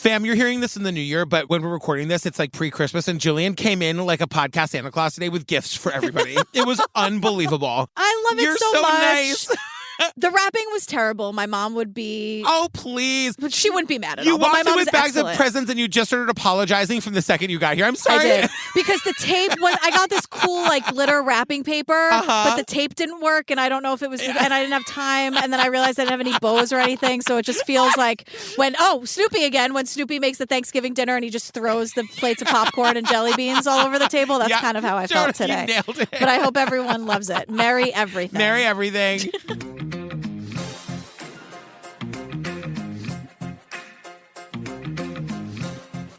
Fam, you're hearing this in the new year, but when we're recording this, it's like pre-Christmas, and Jillian came in like a podcast Santa Claus today with gifts for everybody. It was unbelievable. I love it You're so much. nice. The wrapping was terrible. My mom would be... Oh, please. But she wouldn't be mad at You all. But my walked in mom's with bags excellent. of presents and you just started apologizing from the second you got here. I'm sorry. I did. Because the tape was... I got this cool, like, glitter wrapping paper, but the tape didn't work, and I don't know if it was... And I didn't have time, and then I realized I didn't have any bows or anything, so it just feels like when... Oh, Snoopy again. When Snoopy makes the Thanksgiving dinner and he just throws the plates of popcorn and jelly beans all over the table. That's kind of how I felt today. You nailed it. But I hope everyone loves it. Merry everything. Merry everything.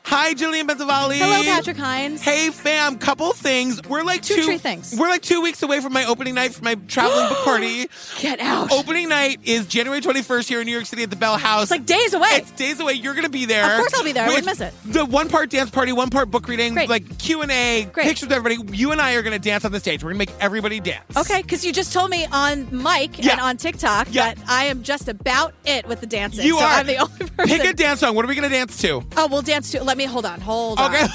Hi, Jillian Benzavali. Hello, Patrick Hines. Hey, fam. Couple things. We're like Two things. We're like 2 weeks away from my opening night for my traveling book party. Get out. Opening night is January 21st here in New York City at the Bell House. It's like days away. It's days away. You're going to be there. Of course I'll be there. I wouldn't miss it. The one part dance party, one part book reading, Great. like Q&A, Great. pictures of everybody. You and I are going to dance on the stage. We're going to make everybody dance. Okay, because you just told me on mic and on TikTok that I am just about it with the dancing. You so are. I'm the only person. Pick a dance song. What are we going to dance to? Oh, we'll dance to... Hold on. Okay.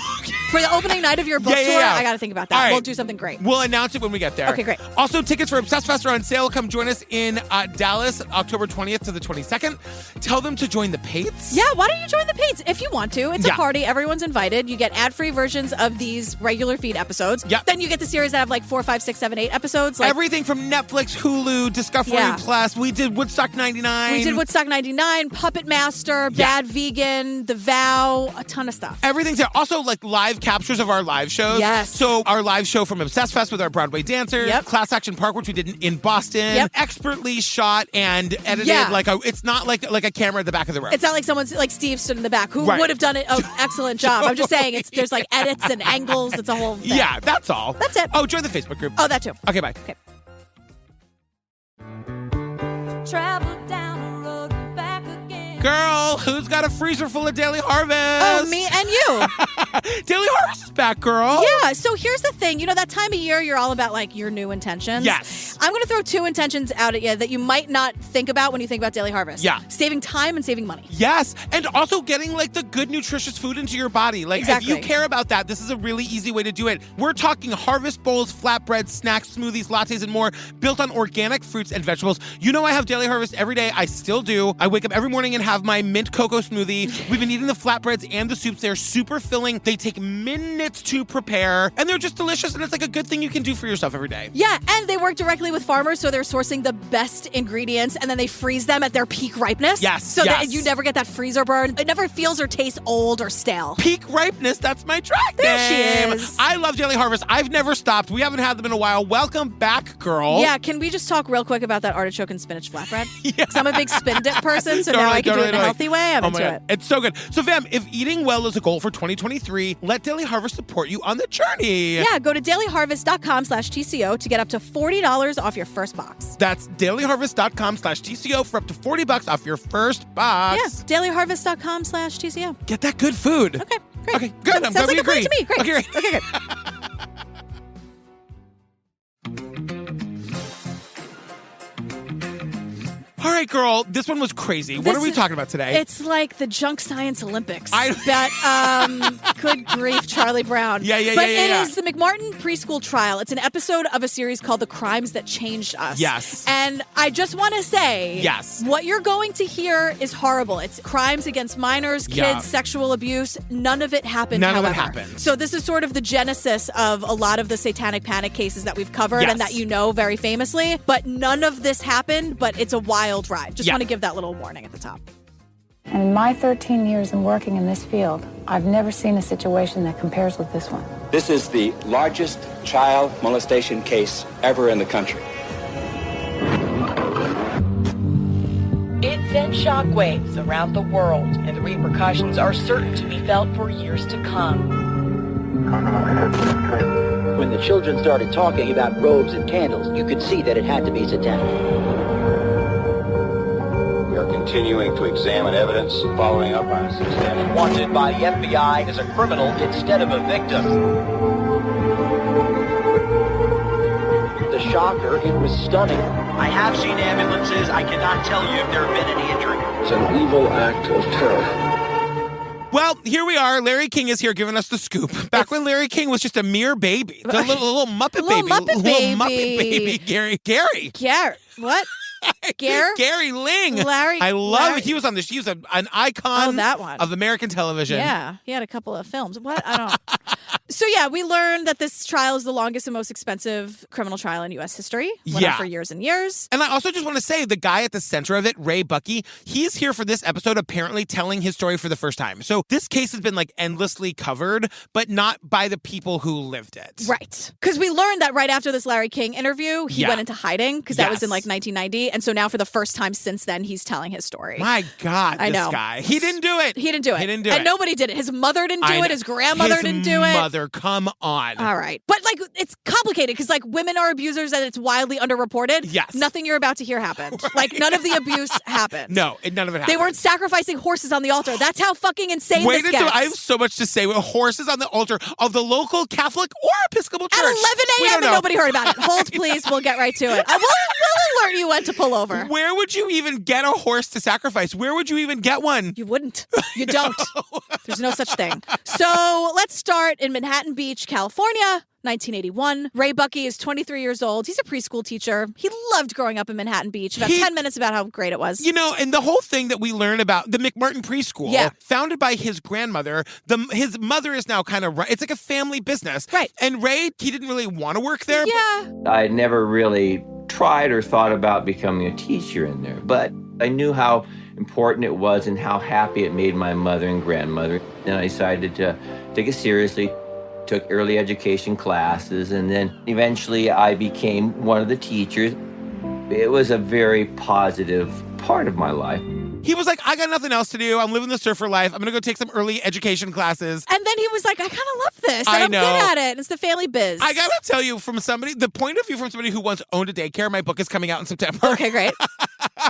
For the opening night of your book tour, I got to think about that. All right. We'll do something great. We'll announce it when we get there. Okay, great. Also, tickets for Obsessed Fest are on sale. Come join us in Dallas, October 20th to the 22nd. Tell them to join the Pates. Yeah, why don't you join the Pates if you want to? It's a party. Everyone's invited. You get ad-free versions of these regular feed episodes. Yep. Then you get the series that have like 4, 5, 6, 7, 8 episodes. Like, everything from Netflix, Hulu, Discovery Plus. We did Woodstock 99. We did Woodstock 99, Puppet Master, Bad Vegan, The Vow, a ton of stuff. Everything's there. Also, like live captures of our live shows. Yes. So our live show from Obsessed Fest with our Broadway dancers. Yep. Class Action Park, which we did in Boston. Yep. Expertly shot and edited. Yeah. It's not like a camera at the back of the room. It's not like someone's like Steve stood in the back who Right. would have done an excellent job. I'm just saying there's like edits and angles. It's a whole thing. Yeah, that's all. That's it. Oh, join the Facebook group. Oh, that too. Okay, bye. Okay. Travel down the road and back again. Girl, who's got a freezer full of Daily Harvest? Oh, me and you. Daily Harvest is back, girl. Yeah, so here's the thing. You know, that time of year, you're all about, like, your new intentions. Yes. I'm going to throw 2 intentions out at you that you might not think about when you think about Daily Harvest. Yeah. Saving time and saving money. Yes, and also getting, like, the good, nutritious food into your body. Like, Exactly. if you care about that, this is a really easy way to do it. We're talking harvest bowls, flatbreads, snacks, smoothies, lattes, and more, built on organic fruits and vegetables. You know I have Daily Harvest every day. I still do. I wake up every morning and have my mint cocoa smoothie. We've been eating the flatbreads and the soups. They're super filling. They take minutes to prepare, and they're just delicious, and it's like a good thing you can do for yourself every day. Yeah, and they work directly with farmers, so they're sourcing the best ingredients, and then they freeze them at their peak ripeness. Yes, So yes. that you never get that freezer burn. It never feels or tastes old or stale. Peak ripeness, that's my track There name. she is. I love Daily Harvest. I've never stopped. We haven't had them in a while. Welcome back, girl. Yeah, can we just talk real quick about that artichoke and spinach flatbread? Yeah. Because I'm a big spin dip person, so now I can do it in a healthy way. I'm into it. It's so good. So, fam, if eating well is a goal for 2023, let Daily Harvest support you on the journey. Yeah, go to dailyharvest.com/TCO to get up to $40 off your first box. That's dailyharvest.com/TCO for up to $40 off your first box. Yeah, dailyharvest.com/TCO. Get that good food. Okay, great. Okay, good. I'm Sounds glad like we a plan agree. to me. Great. Okay, great. Okay, good. All right, girl, this one was crazy. What are we talking about today? It's like the junk science Olympics. I- Good grief, Charlie Brown. Yeah. But it is the McMartin Preschool trial. It's an episode of a series called The Crimes That Changed Us. Yes. And I just want to say, Yes. what you're going to hear is horrible. It's crimes against minors, kids, Yeah. sexual abuse. None of it happened, None of it however. happened. So this is sort of the genesis of a lot of the satanic panic cases that we've covered Yes. and that you know very famously. But none of this happened, but it's a wild ride. Just Yeah. want to give that little warning at the top. And in my 13 years in working in this field, I've never seen a situation that compares with this one. This is the largest child molestation case ever in the country. It sent shockwaves around the world, and the repercussions are certain to be felt for years to come. When the children started talking about robes and candles, you could see that it had to be satanic. We are continuing to examine evidence, following up on substantial. Wanted by the FBI as a criminal instead of a victim. The shocker, it was stunning. I have seen ambulances. I cannot tell you if there have been any injuries. It's an evil act of terror. Well, here we are. Larry King is here giving us the scoop. Back when Larry King was just a mere baby. The little Muppet baby. Muppet Little Muppet baby. Gary. Gary. What? Gary Ling. Larry. I love it. He was on this. He was an icon that one. of American television. Yeah. He had a couple of films. What? I don't. So, yeah, we learned that this trial is the longest and most expensive criminal trial in U.S. history. Went on for years and years. And I also just want to say the guy at the center of it, Ray Buckey, he's here for this episode apparently telling his story for the first time. So this case has been like endlessly covered, but not by the people who lived it. Right. Because we learned that right after this Larry King interview, he went into hiding because that was in like 1990. And so now for the first time since then, he's telling his story. My God, I know. This guy. He didn't do it. He didn't do it. He didn't do and it. nobody did it. His mother didn't do it. His grandmother didn't do it. His mother, come on. All right. But like, it's complicated because like women are abusers and it's wildly underreported. Yes. Nothing you're about to hear happened. Right. Like none of the abuse happened. No, none of it happened. They weren't sacrificing horses on the altar. That's how fucking insane this gets. I have so much to say with horses on the altar of the local Catholic or Episcopal church. At 11 a.m. and nobody heard about it. Hold, please. We'll get right to it. We'll alert you when to pull over. Where would you even get a horse to sacrifice? Where would you even get one? You wouldn't. You don't. There's no such thing. So let's start in Manhattan Beach, California. 1981. Ray Buckey is 23 years old. He's a preschool teacher. He loved growing up in Manhattan Beach. About 10 minutes about how great it was. You know, and the whole thing that we learn about the McMartin Preschool, founded by his grandmother, his mother is now kind of, it's like a family business. Right. And Ray, he didn't really want to work there. Yeah. I never really tried or thought about becoming a teacher in there, but I knew how important it was and how happy it made my mother and grandmother. And I decided to take it seriously. Took early education classes, and then eventually I became one of the teachers. It was a very positive part of my life. He was like, I got nothing else to do. I'm living the surfer life. I'm going to go take some early education classes. And then he was like, I kind of love this. And I'm good at it. It's the family biz. I got to tell you, the point of view from somebody who once owned a daycare, my book is coming out in September. Okay, great.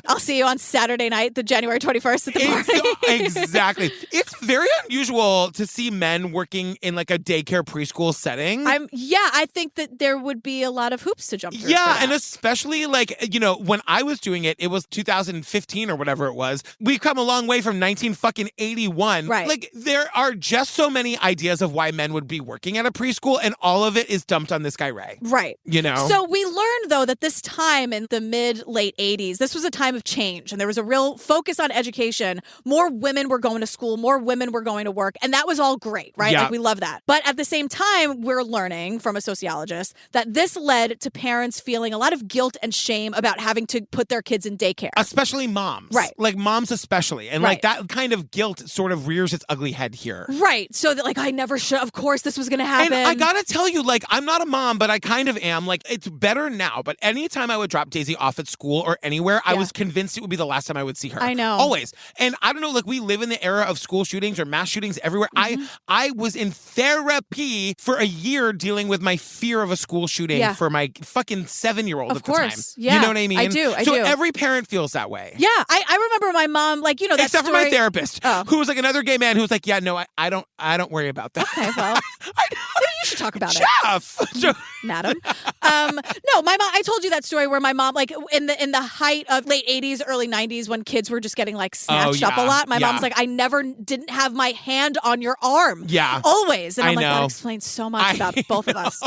I'll see you on Saturday night, the January 21st at the party. Exactly. It's very unusual to see men working in like a daycare preschool setting. I think that there would be a lot of hoops to jump through. Yeah, and especially like, you know, when I was doing it, it was 2015 or whatever it was. We've come a long way from 1981. Right. Like there are just so many ideas of why men would be working at a preschool, and all of it is dumped on this guy Ray. Right. You know? So we learned though that this time in the late 80s, this was a time of change, and there was a real focus on education. More women were going to school, more women were going to work, and that was all great, right? Yeah. Like we love that. But at the same time, we're learning from a sociologist that this led to parents feeling a lot of guilt and shame about having to put their kids in daycare. Especially moms. Right. Like moms especially. And like that kind of guilt sort of rears its ugly head here. Right. So that like I never should, of course this was going to happen. And I gotta tell you, like, I'm not a mom, but I kind of am. Like, it's better now. But anytime I would drop Daisy off at school or anywhere, I was convinced it would be the last time I would see her. I know. Always. And I don't know, like, we live in the era of school shootings or mass shootings everywhere. I was in therapy for a year dealing with my fear of a school shooting for my fucking 7-year-old at the time. Yeah. You know what I mean? I do. So every parent feels that way. Yeah. I remember my mom, like, you know, that Except story. for my therapist, who was like another gay man who was like, yeah, no, I don't worry about that. Okay, well, maybe you should talk about it. Madam. No, my mom, I told you that story where my mom, like in the height of late 80s, early 90s, when kids were just getting like snatched up a lot, my mom's like, I never didn't have my hand on your arm. Yeah. Always. And I'm I like, know. that explains so much about both of us.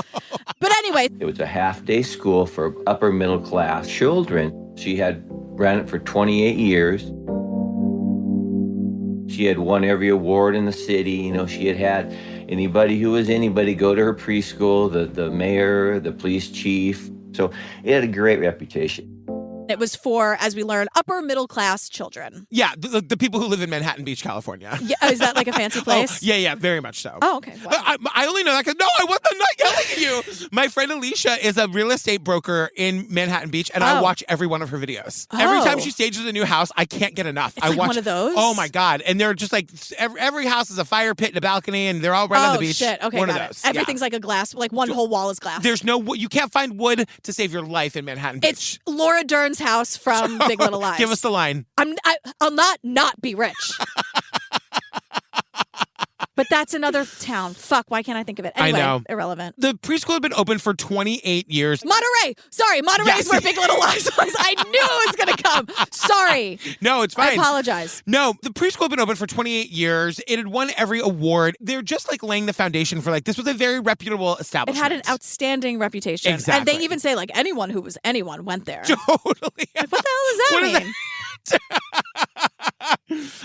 But anyway. It was a half-day school for upper middle class children. She had ran it for 28 years. She had won every award in the city. You know, she had anybody who was anybody go to her preschool, the mayor, the police chief. So it had a great reputation. It was for, as we learned, upper middle class children. Yeah, the people who live in Manhattan Beach, California. Yeah, is that like a fancy place? Yeah, very much so. Oh, okay. Wow. I only know that because, no, I wasn't not yelling at you. My friend Alicia is a real estate broker in Manhattan Beach, and I watch every one of her videos. Every time she stages a new house, I can't get enough. It's like watch one of those? Oh, my God. And they're just like, every house is a fire pit and a balcony, and they're all right on the beach. Oh, shit. Okay, one got of those. it. Everything's like a glass, like one whole wall is glass. There's no, you can't find wood to save your life in Manhattan Beach. It's Laura Dern's house from Big Little Lies. Give us the line. I'll not be rich. But that's another town. Fuck, why can't I think of it? Anyway, I know. Irrelevant. The preschool had been open for 28 years. Monterey. Sorry, Monterey is where Big Little Lies was. I knew it was going to come. Sorry. No, it's fine. I apologize. No, the preschool had been open for 28 years. It had won every award. They're just like laying the foundation for like, this was a very reputable It establishment. had an outstanding reputation. Exactly. And they even say like anyone who was anyone went there. Totally. Like, what the hell does that What mean?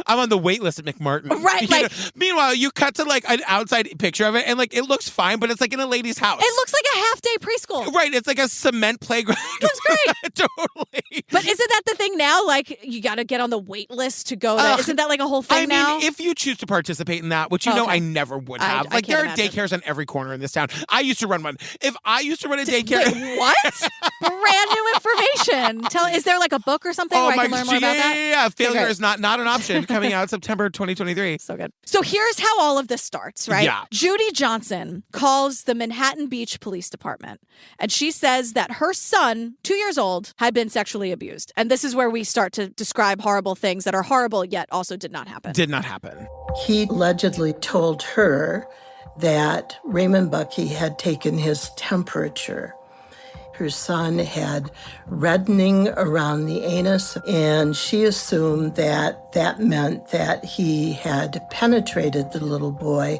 I'm on the wait list at McMartin. Right, You like- know? Meanwhile, you cut to like an outside picture of it and like it looks fine, but it's like in a lady's house. It looks like a half-day preschool. Right, it's like a cement playground. Looks great. Totally. But isn't that the thing now? Like, you got to get on the wait list to go there. Isn't that like a whole thing I now? mean, if you choose to participate in that, which you know Okay. I never would I have. Like, can't there are imagine. daycares on every corner in this town. I used to run one. If I used to run a daycare... Wait, what? Brand new information. Is there like a book or something where I can learn more about that? Yeah. Failure great. is not an option. Coming out September 2023. So good. So here's how all of this starts, right? Yeah. Judy Johnson calls the Manhattan Beach Police Department, and she says that her son, 2 years old, had been sexually abused. And this is where we start to describe horrible things that are horrible, yet also did not happen. Did not happen. He allegedly told her that Raymond Buckey had taken his temperature. Her son had reddening around the anus, and she assumed that that meant that he had penetrated the little boy,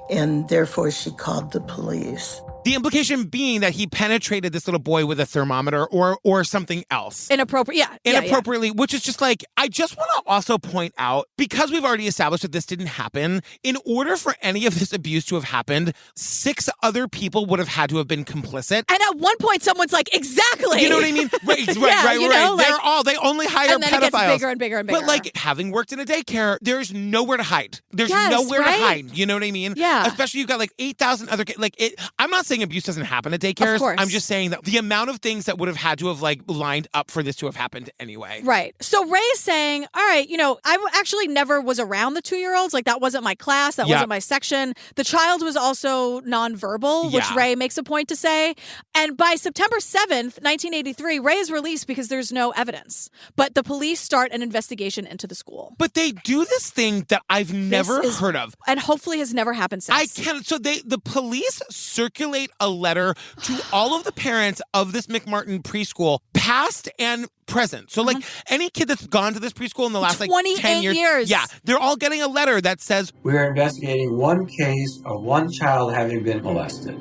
and therefore she called the police. The implication being that he penetrated this little boy with a thermometer or something else. Inappropriate. Yeah. Inappropriately, which is just like, I just want to also point out, because we've already established that this didn't happen, in order for any of this abuse to have happened, 6 other people would have had to have been complicit. And at one point, someone's like, exactly. You know what I mean? Right. You know, like- They only hire and then pedophiles. it gets bigger and bigger and bigger. But like, having worked in a daycare, there's nowhere to hide. There's Yes, nowhere right? to hide. You know what I mean? Yeah. Especially you've got like 8,000 other kids. Like, I'm not saying abuse doesn't happen at daycares. Of course. I'm just saying that the amount of things that would have had to have like lined up for this to have happened anyway. Right. So Ray is saying, all right, I actually never was around the 2-year-olds. Like, that wasn't my class. That wasn't my section. The child was also nonverbal, which Yeah. Ray makes a point to say. And by September 7th, 1983, Ray is released because there's no evidence. But the police start an investigation into the school. But they do this thing that I've never heard of. And hopefully has never happened since. So the police circulate a letter to all of the parents of this McMartin preschool, past and present. So like any kid that's gone to this preschool in the last like 28 10 years. Yeah, they're all getting a letter that says, We are investigating one case of one child having been molested.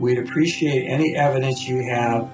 We'd appreciate any evidence you have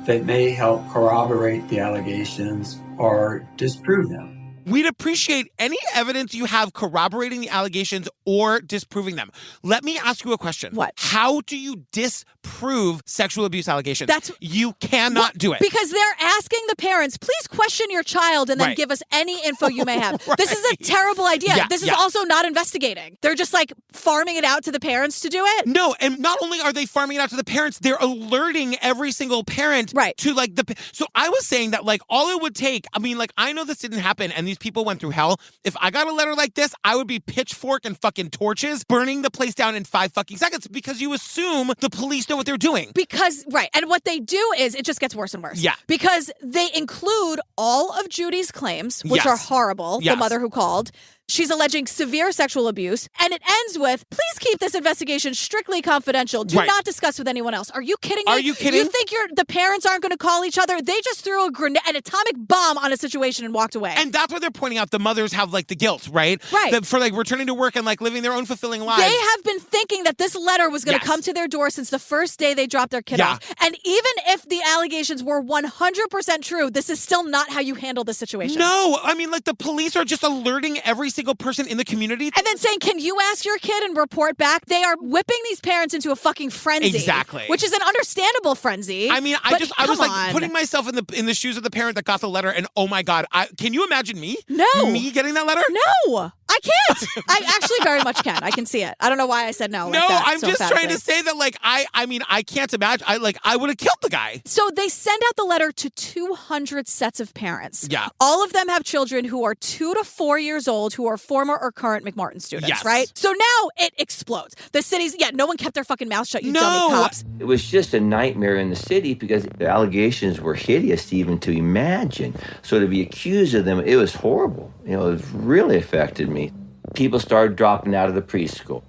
that may help corroborate the allegations or disprove them. we'd appreciate any evidence you have corroborating the allegations or disproving them. Let me ask you a question. What? How do you disprove sexual abuse allegations? You cannot Well, do it. Because they're asking the parents, please question your child and then Right. give us any info you may have. Right. This is a terrible idea. Yeah, This is yeah. also not investigating. They're just like farming it out to the parents to do it. No, and not only are they farming it out to the parents, they're alerting every single parent to like the. So I was saying that like all it would take, I mean, like I know this didn't happen and these people went through hell. If I got a letter like this, I would be pitchfork and fucking torches burning the place down in 5 fucking seconds because you assume the police know what they're doing. Because, right. And what they do is it just gets worse and worse. Yeah. Because they include all of Judy's claims, which Yes. are horrible, the Yes. mother who called. She's alleging severe sexual abuse. And it ends with, please keep this investigation strictly confidential. Do Right. not discuss with anyone else. Are you kidding me? Are you kidding? You think the parents aren't going to call each other? They just threw an atomic bomb on a situation and walked away. And that's where they're pointing out the mothers have like the guilt, right? Right. For like returning to work and like living their own fulfilling lives. They have been thinking that this letter was going to Yes. come to their door since the first day they dropped their kid Yeah. off. And even if the allegations were 100% true, this is still not how you handle this situation. No, I mean, like the police are just alerting every single person in the community. And then saying, can you ask your kid and report back? They are whipping these parents into a fucking frenzy. Exactly. Which is an understandable frenzy. I mean, I was come like on. putting myself in the shoes of the parent that got the letter, and oh my god, can you imagine me? No. Me getting that letter? No, I can't. I actually very much can. I can see it. I don't know why I said no. No, like that I'm so just trying to emphatically. say that, like, I mean, I can't imagine. I would have killed the guy. So they send out the letter to 200 sets of parents. Yeah. All of them have children who are 2 to 4 years old who are former or current McMartin students, Yes. right? So now it explodes. The city's, no one kept their fucking mouth shut, you dummy cops. It was just a nightmare in the city because the allegations were hideous even to imagine. So to be accused of them, it was horrible. It really affected me. people started dropping out of the preschool.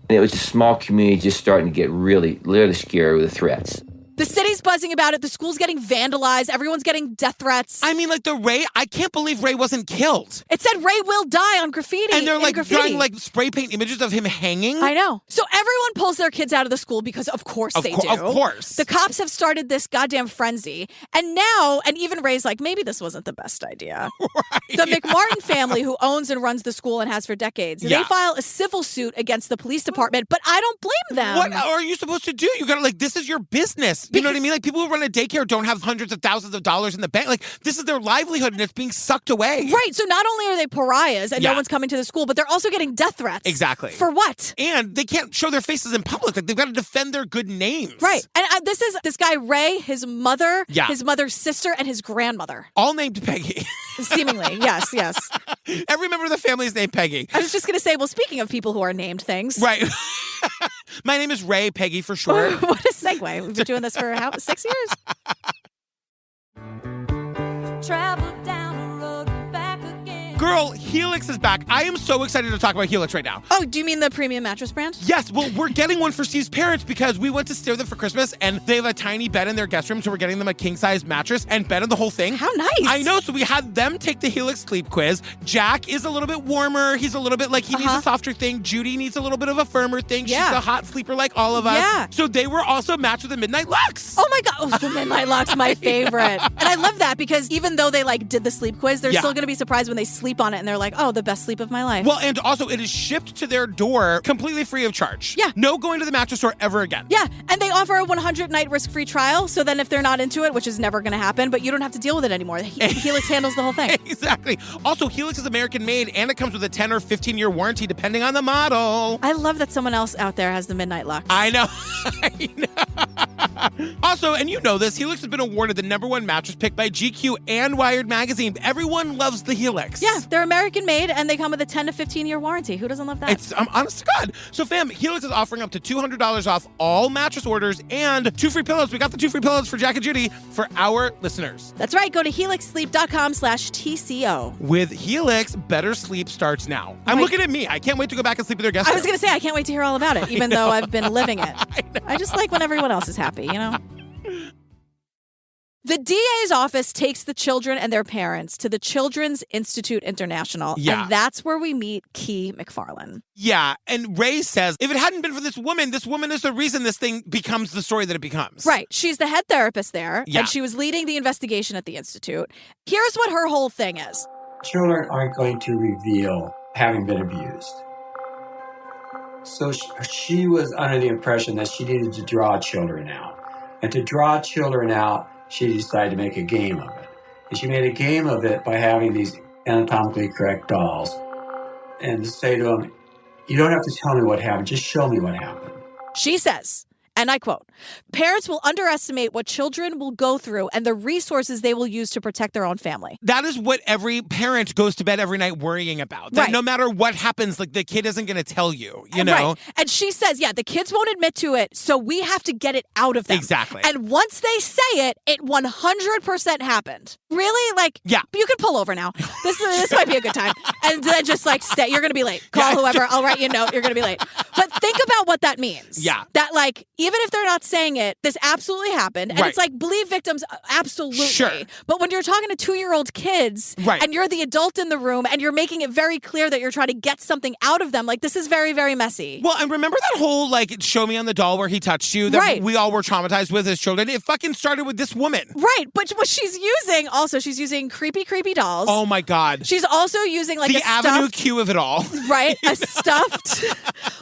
And it was a small community just starting to get really scary with the threats. The city's buzzing about it. The school's getting vandalized. Everyone's getting death threats. I mean, like I can't believe Ray wasn't killed. It said Ray will die on graffiti. And they're like graffiti. drawing spray paint images of him hanging. I know. So everyone pulls their kids out of the school because of course they do. Of course. The cops have started this goddamn frenzy. And now, and even Ray's like, maybe this wasn't the best idea. Right. The McMartin family, who owns and runs the school and has for decades, they file a civil suit against the police department, but I don't blame them. What are you supposed to do? You gotta this is your business. You know what I mean? Like people who run a daycare don't have hundreds of thousands of dollars in the bank. Like this is their livelihood and it's being sucked away. Right. So not only are they pariahs and no one's coming to the school, but they're also getting death threats. Exactly. For what? And they can't show their faces in public. Like they've got to defend their good names. Right. And this is this guy Ray, his mother, his mother's sister, and his grandmother. All named Peggy. Seemingly. Yes. Every member of the family is named Peggy. I was just going to say, well, speaking of people who are named things. Right. My name is Ray, Peggy for short. What a segue. We've been doing this for 6 years? Travel down the road back again. Girl, Helix is back. I am so excited to talk about Helix right now. Oh, do you mean the premium mattress brand? Yes. Well, we're getting one for Steve's parents because we went to stay with them for Christmas and they have a tiny bed in their guest room. So we're getting them a king-size mattress and bed and the whole thing. How nice. I know. So we had them take the Helix sleep quiz. Jack is a little bit warmer. He's a little bit he needs a softer thing. Judy needs a little bit of a firmer thing. She's a hot sleeper like all of us. Yeah. So they were also matched with the Midnight Lux. Oh my God. Oh, the Midnight Lux, my favorite. And I love that because even though they did the sleep quiz, they're still going to be surprised when they sleep on it and they're like, oh, the best sleep of my life. Well, and also it is shipped to their door completely free of charge. Yeah. No going to the mattress store ever again. Yeah. And they offer a 100-night risk-free trial. So then if they're not into it, which is never going to happen, but you don't have to deal with it anymore. Helix handles the whole thing. Exactly. Also, Helix is American made and it comes with a 10 or 15-year warranty depending on the model. I love that someone else out there has the Midnight Lux. I know. Also, and you know this, Helix has been awarded the #1 mattress pick by GQ and Wired magazine. Everyone loves the Helix. Yeah, they're American made and they come with a 10 to 15-year warranty. Who doesn't love that? I'm honest to God. So fam, Helix is offering up to $200 off all mattress orders and 2 free pillows. We got the 2 free pillows for Jack and Judy for our listeners. That's right. Go to helixsleep.com/TCO. With Helix, better sleep starts now. I'm looking at me. I can't wait to go back and sleep with their guest room. I was going to say, I can't wait to hear all about it, even though I've been living it. I just like when everyone else is happy, you know? The DA's office takes the children and their parents to the Children's Institute International, and that's where we meet Key McFarlane. Yeah, and Ray says, if it hadn't been for this woman is the reason this thing becomes the story that it becomes. Right. She's the head therapist there, and she was leading the investigation at the Institute. Here's what her whole thing is. Children aren't going to reveal having been abused. So she was under the impression that she needed to draw children out. And to draw children out, she decided to make a game of it. And she made a game of it by having these anatomically correct dolls and to say to them, you don't have to tell me what happened, just show me what happened. She says, and I quote, parents will underestimate what children will go through and the resources they will use to protect their own family. That is what every parent goes to bed every night worrying about. That no matter what happens, the kid isn't going to tell you, you know? Right. And she says, the kids won't admit to it, so we have to get it out of them. Exactly. And once they say it, it 100% happened. Really? You can pull over now. This might be a good time. And then just stay. You're going to be late. Call whoever. I'll write you a note. You're going to be late. But think about what that means. Yeah. That even if they're not saying it, this absolutely happened. And it's believe victims, absolutely. Sure. But when you're talking to 2-year-old kids and you're the adult in the room and you're making it very clear that you're trying to get something out of them, this is very, very messy. Well, and remember that whole show me on the doll where he touched you that we all were traumatized with as children? It fucking started with this woman. Right. But what she's using creepy, creepy dolls. Oh my God. She's also using the Avenue Q of it all. Right. A stuffed,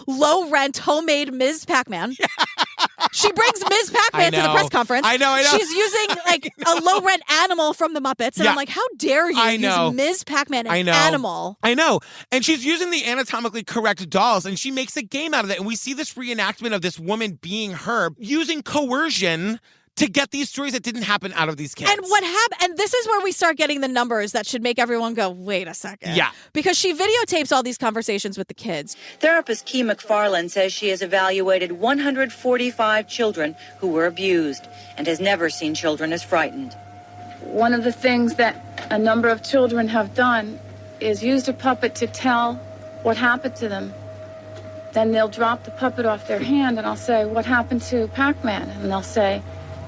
low-rent, homemade Ms. Pac-Man. She brings Ms. Pac-Man to the press conference. I know. She's using a low-rent animal from the Muppets. And I'm like, how dare you use Ms. Pac-Man, an animal? I know. And she's using the anatomically correct dolls, and she makes a game out of it. And we see this reenactment of this woman being her, using coercion to get these stories that didn't happen out of these kids. And what happened? And this is where we start getting the numbers that should make everyone go, wait a second. Yeah. Because she videotapes all these conversations with the kids. Therapist Key McFarlane says she has evaluated 145 children who were abused and has never seen children as frightened. One of the things that a number of children have done is used a puppet to tell what happened to them, then they'll drop the puppet off their hand and I'll say, what happened to Pac-Man? And they'll say,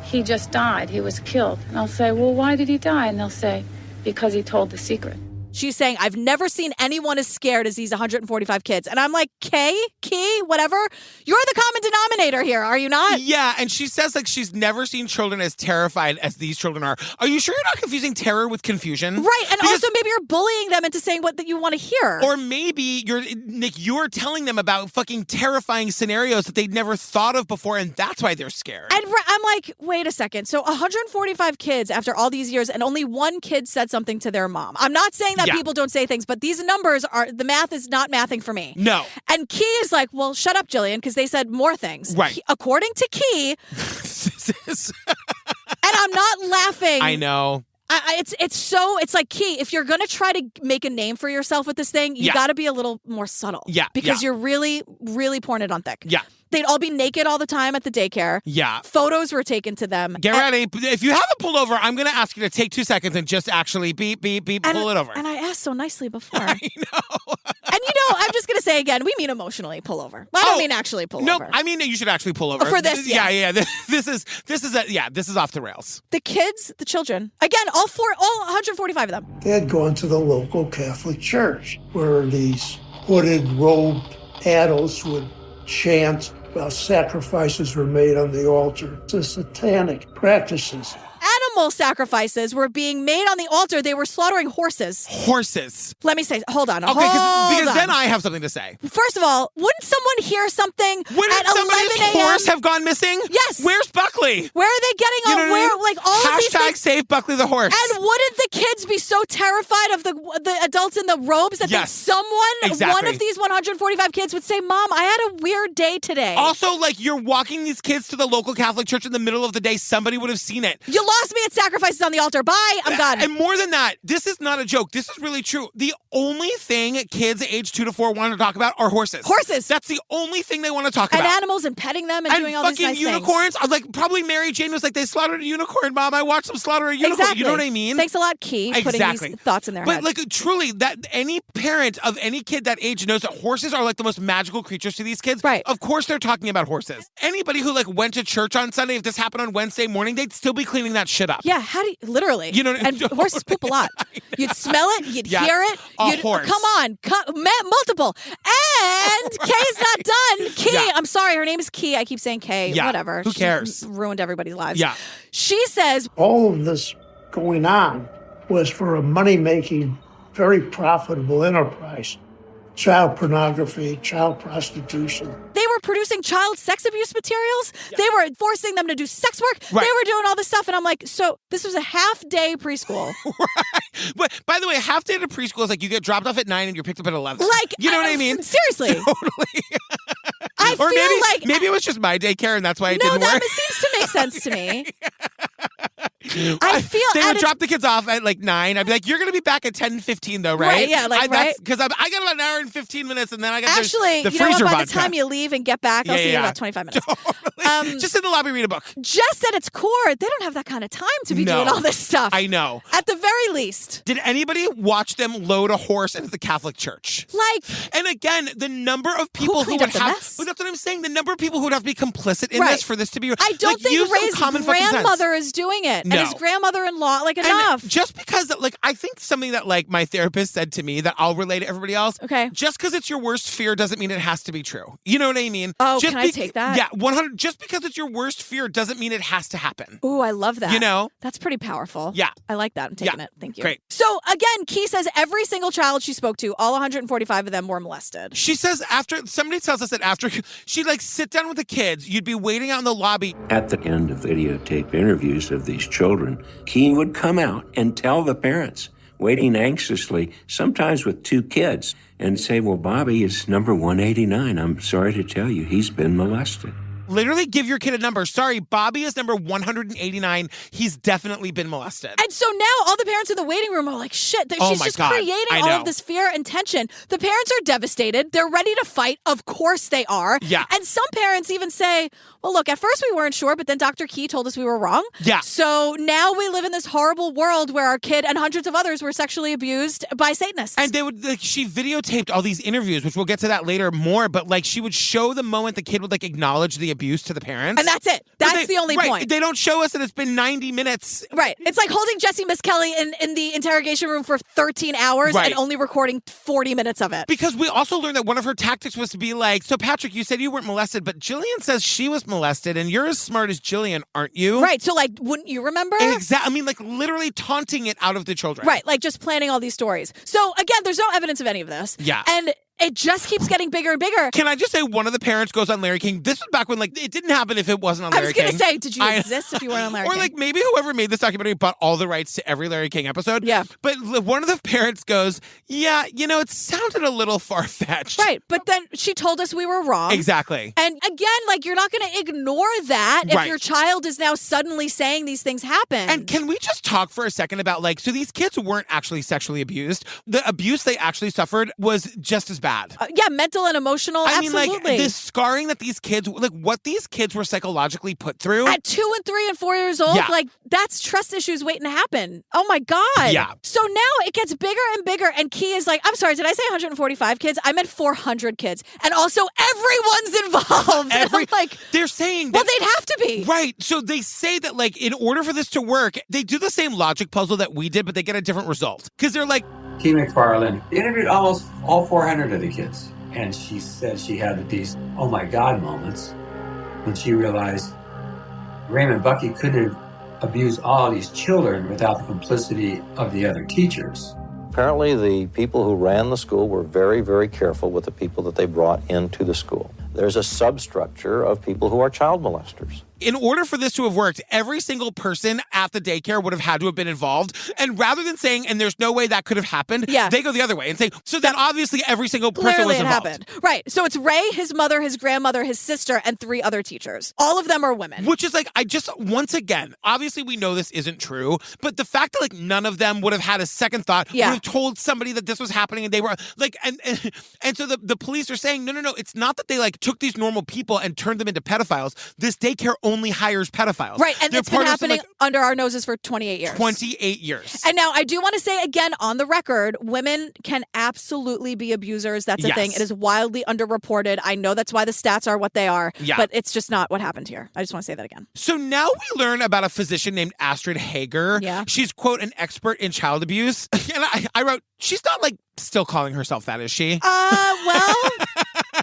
he just died, he was killed. And I'll say, well, why did he die? And they'll say, because he told the secret. She's saying, I've never seen anyone as scared as these 145 kids. And I'm like, Key, whatever. You're the common denominator here, are you not? Yeah, and she says like she's never seen children as terrified as these children are. Are you sure you're not confusing terror with confusion? Right, and also maybe you're bullying them into saying what that you want to hear. Or maybe you're telling them about fucking terrifying scenarios that they'd never thought of before, and that's why they're scared. And I'm like, wait a second. So 145 kids after all these years, and only one kid said something to their mom. I'm not saying that people don't say things, but these numbers the math is not mathing for me. No. And Key is like, well, shut up, Jillian, because they said more things. Right. According to Key, and I'm not laughing. I know. It's like, Key, if you're going to try to make a name for yourself with this thing, you got to be a little more subtle. Yeah. Because you're really, really pouring it on thick. Yeah. They'd all be naked all the time at the daycare. Yeah. Photos were taken to them. Get ready. If you haven't pulled over, I'm going to ask you to take 2 seconds and just actually beep, pull it over. And I asked so nicely before. I know. And I'm just going to say again, we mean emotionally pull over. I don't mean actually pull over. No, I mean you should actually pull over. For this, yeah. This is off the rails. The kids, the children, again, all 145 of them. They had gone to the local Catholic church where these hooded, robed adults would chant while sacrifices were made on the altar. The satanic practices. Animal sacrifices were being made on the altar. They were slaughtering horses. Horses. Let me say, hold on. Okay, because then I have something to say. First of all, wouldn't someone hear something Wouldn't at 11 somebody's a.m.? horse have gone missing? Yes. Where's Buckley? Where are they getting all of these things? Save Buckley the horse. And wouldn't the kids be so terrified of the adults in the robes that one of these 145 kids would say, Mom, I had a weird day today. Also, like, you're walking these kids to the local Catholic church in the middle of the day. Somebody would have seen it. You lost me at sacrifices on the altar. Bye. I'm gone. And more than that, this is not a joke. This is really true. The only thing kids age 2 to 4 want to talk about are horses. Horses. That's the only thing they want to talk about. And animals and petting them and doing all these nice unicorns. things. Like, probably Mary Jane was like, they slaughtered a unicorn, Mom. I watched them slaughter a unicorn. Exactly. You know what I mean? Thanks a lot, Key, putting these thoughts in their head. But like, truly, that any parent of any kid that age knows that horses are like the most magical creatures to these kids. Right. Of course they're talking about horses. Anybody who like went to church on Sunday, if this happened on Wednesday morning, they'd still be cleaning that shit up. Yeah, how do you, literally. You know, and horses poop a lot. You'd smell it, you'd hear it. Horse. Come on, multiple. And Kay's not done. Kay, I'm sorry, her name is Key. I keep saying Kay. Yeah. Whatever. Who cares? She ruined everybody's lives. Yeah. She says all of this going on was for a money-making, very profitable enterprise. Child pornography, child prostitution. They were producing child sex abuse materials. Yeah. They were forcing them to do sex work. Right. They were doing all this stuff. And I'm like, so this was a half-day preschool. Right. But by the way, half-day to preschool is like you get dropped off at 9 and you're picked up at 11. Like, you know what I mean? Seriously. Totally. I or feel maybe it was just my daycare and that's why it didn't work. No, that seems to make sense to me. I feel they would drop the kids off at like 9. I'd be like, "You're gonna be back at 10:15, though, right?" Right? Yeah, right. Because I got about an hour and 15 minutes, and then I got the you freezer know what? By vodka. the time you leave and get back, I'll see you in about 25 minutes. Totally. Just in the lobby, read a book. Just at its core, they don't have that kind of time to be doing all this stuff. I know. At the very least, did anybody watch them load a horse into the Catholic Church? And again, the number of people who would have. But that's what I'm saying. The number of people who would have to be complicit in this for this to be. I don't think Ray's grandmother is doing it, and his grandmother-in-law. Enough. And just because, I think something that, my therapist said to me that I'll relay to everybody else. Okay. Just because it's your worst fear doesn't mean it has to be true. You know what I mean? Oh, can I take that? Yeah, 100. Just because it's your worst fear doesn't mean it has to happen. Ooh, I love that. You know? That's pretty powerful. Yeah. I like that. I'm taking it. Thank you. Great. So, again, Key says every single child she spoke to, all 145 of them were molested. She says somebody tells us that after she'd, sit down with the kids, you'd be waiting out in the lobby. At the end of videotape interviews of these children, Key would come out and tell the parents, waiting anxiously, sometimes with 2 kids, and say, well, Bobby is number 189. I'm sorry to tell you, he's been molested. Literally give your kid a number. Sorry, Bobby is number 189. He's definitely been molested. And so now all the parents in the waiting room are like, shit, Oh she's my just God. creating I all know. of this fear and tension. The parents are devastated. They're ready to fight. Of course they are. Yeah. And some parents even say, well, look, at first we weren't sure, but then Dr. Key told us we were wrong. Yeah. So now we live in this horrible world where our kid and hundreds of others were sexually abused by Satanists. And they would, like, she videotaped all these interviews, which we'll get to that later more, but like she would show the moment the kid would like acknowledge the abuse to the parents. And that's it. That's the only right, point. They don't show us that it's been 90 minutes. Right. It's like holding Jesse Miss Kelly in the interrogation room for 13 hours Right. and only recording 40 minutes of it. Because we also learned that one of her tactics was to be like, so Patrick, you said you weren't molested, but Jillian says she was molested, and you're as smart as Jillian, aren't you? Right. So, like, wouldn't you remember? Exactly. I mean, like, literally taunting it out of the children. Right. Like, just planning all these stories. So, again, there's no evidence of any of this. Yeah. And it just keeps getting bigger and bigger. Can I just say one of the parents goes on Larry King? This was back when, like, it didn't happen if it wasn't on I Larry was going King. to say, did you exist if you weren't on Larry Or, King? like, maybe whoever made this documentary bought all the rights to every Larry King episode. Yeah. But one of the parents goes, yeah, you know, it sounded a little far-fetched. Right. But then she told us we were wrong. Exactly. And again, like, you're not going to ignore that if Right. your child is now suddenly saying these things happen. And can we just talk for a second about, like, so these kids weren't actually sexually abused. The abuse they actually suffered was just as bad. Yeah, mental and emotional. I mean, absolutely. like, the scarring that these kids, like, what these kids were psychologically put through. At 2 and 3 and 4 years old, Yeah. like, that's trust issues waiting to happen. Oh my God. Yeah. So now it gets bigger and bigger, and Key is like, I'm sorry, did I say 145 kids? I meant 400 kids. And also everyone's involved. And I'm like, they're saying well, that, they'd have to be. Right. So they say that, like, in order for this to work, they do the same logic puzzle that we did, but they get a different result. Because they're like, Key McFarland interviewed almost all 400 of the kids. And she said she had these oh my God moments when she realized Raymond Bucky couldn't have abused all these children without the complicity of the other teachers. Apparently, the people who ran the school were very, very careful with the people that they brought into the school. There's a substructure of people who are child molesters. In order for this to have worked, every single person at the daycare would have had to have been involved. And rather than saying, and there's no way that could have happened, they go the other way and say, so then obviously every single person Clearly was it involved. happened. Right. So it's Ray, his mother, his grandmother, his sister, and 3 other teachers. All of them are women. Which is like, once again, obviously we know this isn't true, but the fact that like none of them would have had a second thought, would have told somebody that this was happening and they were like, and so the police are saying, no, it's not that they like took these normal people and turned them into pedophiles. This daycare only hires pedophiles. Right, and They're it's been part of some, happening like, under our noses for 28 years. 28 years. And now I do want to say again on the record, women can absolutely be abusers. That's a Yes. thing. It is wildly underreported. I know that's why the stats are what they are, Yeah. but it's just not what happened here. I just want to say that again. So now we learn about a physician named Astrid Hager. Yeah. She's, quote, an expert in child abuse. And I wrote, she's not like still calling herself that, is she? Well,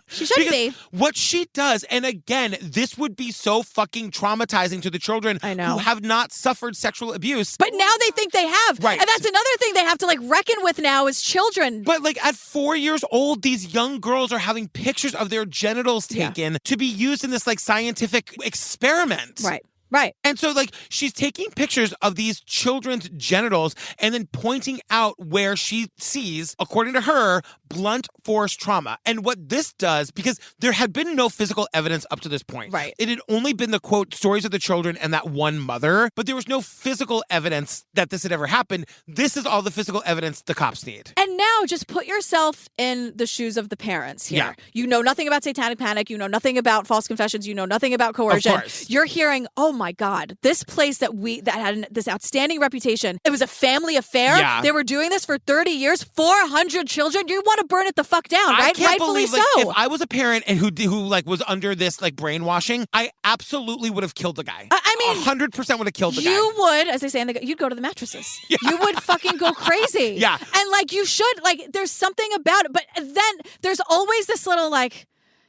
she should Because be. what she does, and again, this would be so fucking traumatizing to the children who have not suffered sexual abuse. But now they think they have. Right. And that's another thing they have to like reckon with now as children. But like at 4 years old, these young girls are having pictures of their genitals taken to be used in this like scientific experiment. Right. Right. And so, like, she's taking pictures of these children's genitals and then pointing out where she sees, according to her, blunt force trauma. And what this does, because there had been no physical evidence up to this point. Right. It had only been the, quote, stories of the children and that one mother, but there was no physical evidence that this had ever happened. This is all the physical evidence the cops need. And now just put yourself in the shoes of the parents here. Yeah. You know nothing about satanic panic. You know nothing about false confessions. You know nothing about coercion. Of course. You're hearing, oh my God, this place that had this outstanding reputation. It was a family affair. Yeah. They were doing this for 30 years, 400 children. You want to burn it the fuck down, right? I can't Rightfully believe, like, so. if I was a parent and who like was under this like brainwashing, I absolutely would have killed the guy. I mean, 100% would have killed the guy. You would, as they say, you'd go to the mattresses. You would fucking go crazy. Yeah. And like you should, like there's something about it. But then there's always this little like,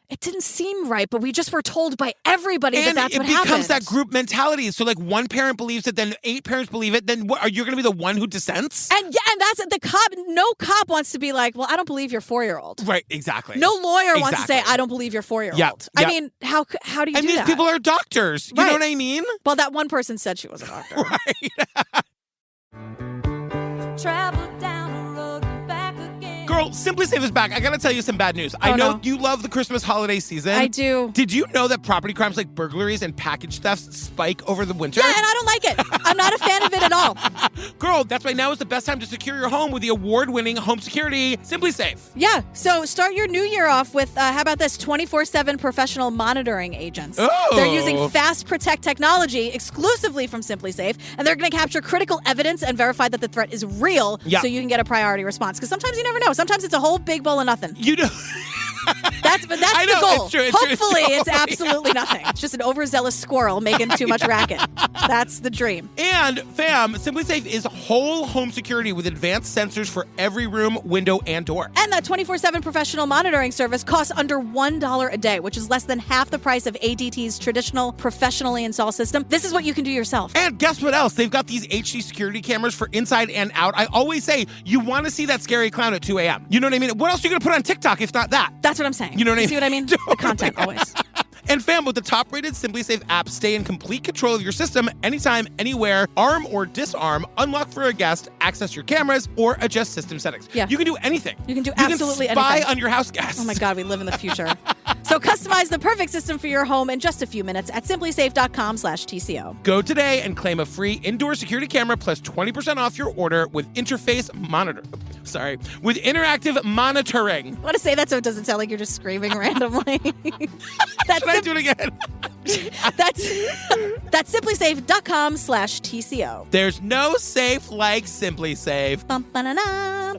it didn't seem right, but we just were told by everybody And that's what it becomes happened. that group mentality. So like one parent believes it, then 8 parents believe it. Then what, are you going to be the one who dissents? And yeah, and that's the cop. No cop wants to be like, well, I don't believe your 4-year-old. Right, exactly. No lawyer wants to say, Exactly. I don't believe your 4-year-old. Yeah, I yeah. mean, how do you And do these that? people are doctors. You know Right. what I mean? Well, that one person said she was a doctor. Travel down the road and back again. Girl, Simply Safe is back. I gotta tell you some bad news. I know you love the Christmas holiday season. I do. Did you know that property crimes like burglaries and package thefts spike over the winter? Yeah, and I don't like it. I'm not a fan of it at all. Girl, that's why now is the best time to secure your home with the award-winning home security Simply Safe. Yeah, so start your new year off with, how about this, 24/7 professional monitoring agents. Oh. They're using Fast Protect technology exclusively from Simply Safe, and they're going to capture critical evidence and verify that the threat is real so you can get a priority response. Because sometimes you never know. Sometimes it's a whole big bowl of nothing. You know. That's the goal. It's true, Hopefully, it's absolutely nothing. It's just an overzealous squirrel making too much racket. That's the dream. And fam, Simply Safe is whole home security with advanced sensors for every room, window, and door. And that 24/7 professional monitoring service costs under $1 a day, which is less than half the price of ADT's traditional professionally installed system. This is what you can do yourself. And guess what else? They've got these HD security cameras for inside and out. I always say, you want to see that scary clown at 2 a.m. You know what I mean? What else are you going to put on TikTok if not that? That's what I'm saying. You know what I mean? See what I mean? Totally. The content always. And fam, with the top-rated Simply Safe app, stay in complete control of your system anytime, anywhere, arm or disarm, unlock for a guest, access your cameras, or adjust system settings. Yeah. You can do anything. You can do absolutely anything. You can spy anything. on your house guests. Oh my God, we live in the future. So customize the perfect system for your home in just a few minutes at simplysafe.com/TCO. Go today and claim a free indoor security camera plus 20% off your order with interface monitor. With interactive monitoring. I want to say that so it doesn't sound like you're just screaming randomly. Should I do it again? That's simplysafe.com/TCO. There's no safe like Simply Safe. Bum-ba-na-na.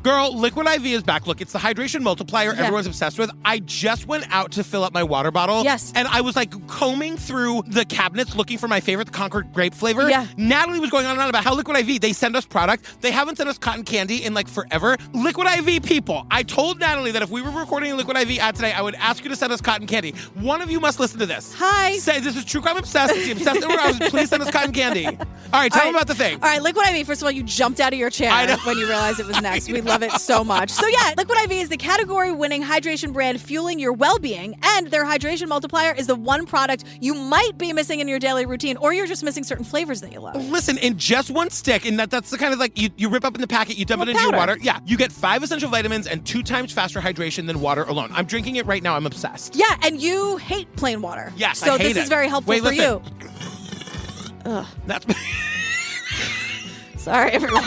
Girl, Liquid IV is back. Look, it's the hydration multiplier everyone's obsessed with. I just went out to fill up my water bottle. Yes. And I was like combing through the cabinets looking for my favorite, the Concord grape flavor. Yeah. Natalie was going on and on about how Liquid IV, they send us product. They haven't sent us cotton candy in like forever. Liquid IV people. I told Natalie that if we were recording a Liquid IV ad today, I would ask you to send us cotton candy. One of you must listen to this. Hi. Say, this is True Crime Obsessed. It's the Obsessed Hours. Please send us cotton candy. All right, tell them about the thing. All right, Liquid IV, first of all, you jumped out of your chair when you realized it was next. We love it so much. So yeah, Liquid IV is the category-winning hydration brand fueling your well-being, and their hydration multiplier is the one product you might be missing in your daily routine, or you're just missing certain flavors that you love. Listen, in just one stick, and that's the kind of like you rip up in the packet, you dump it into your water. Yeah, you get 5 essential vitamins and 2 times faster hydration than water alone. I'm drinking it right now. I'm obsessed. Yeah, and you hate plain water. Yes, so I hate this is very helpful for you. Ugh. That's sorry, everyone.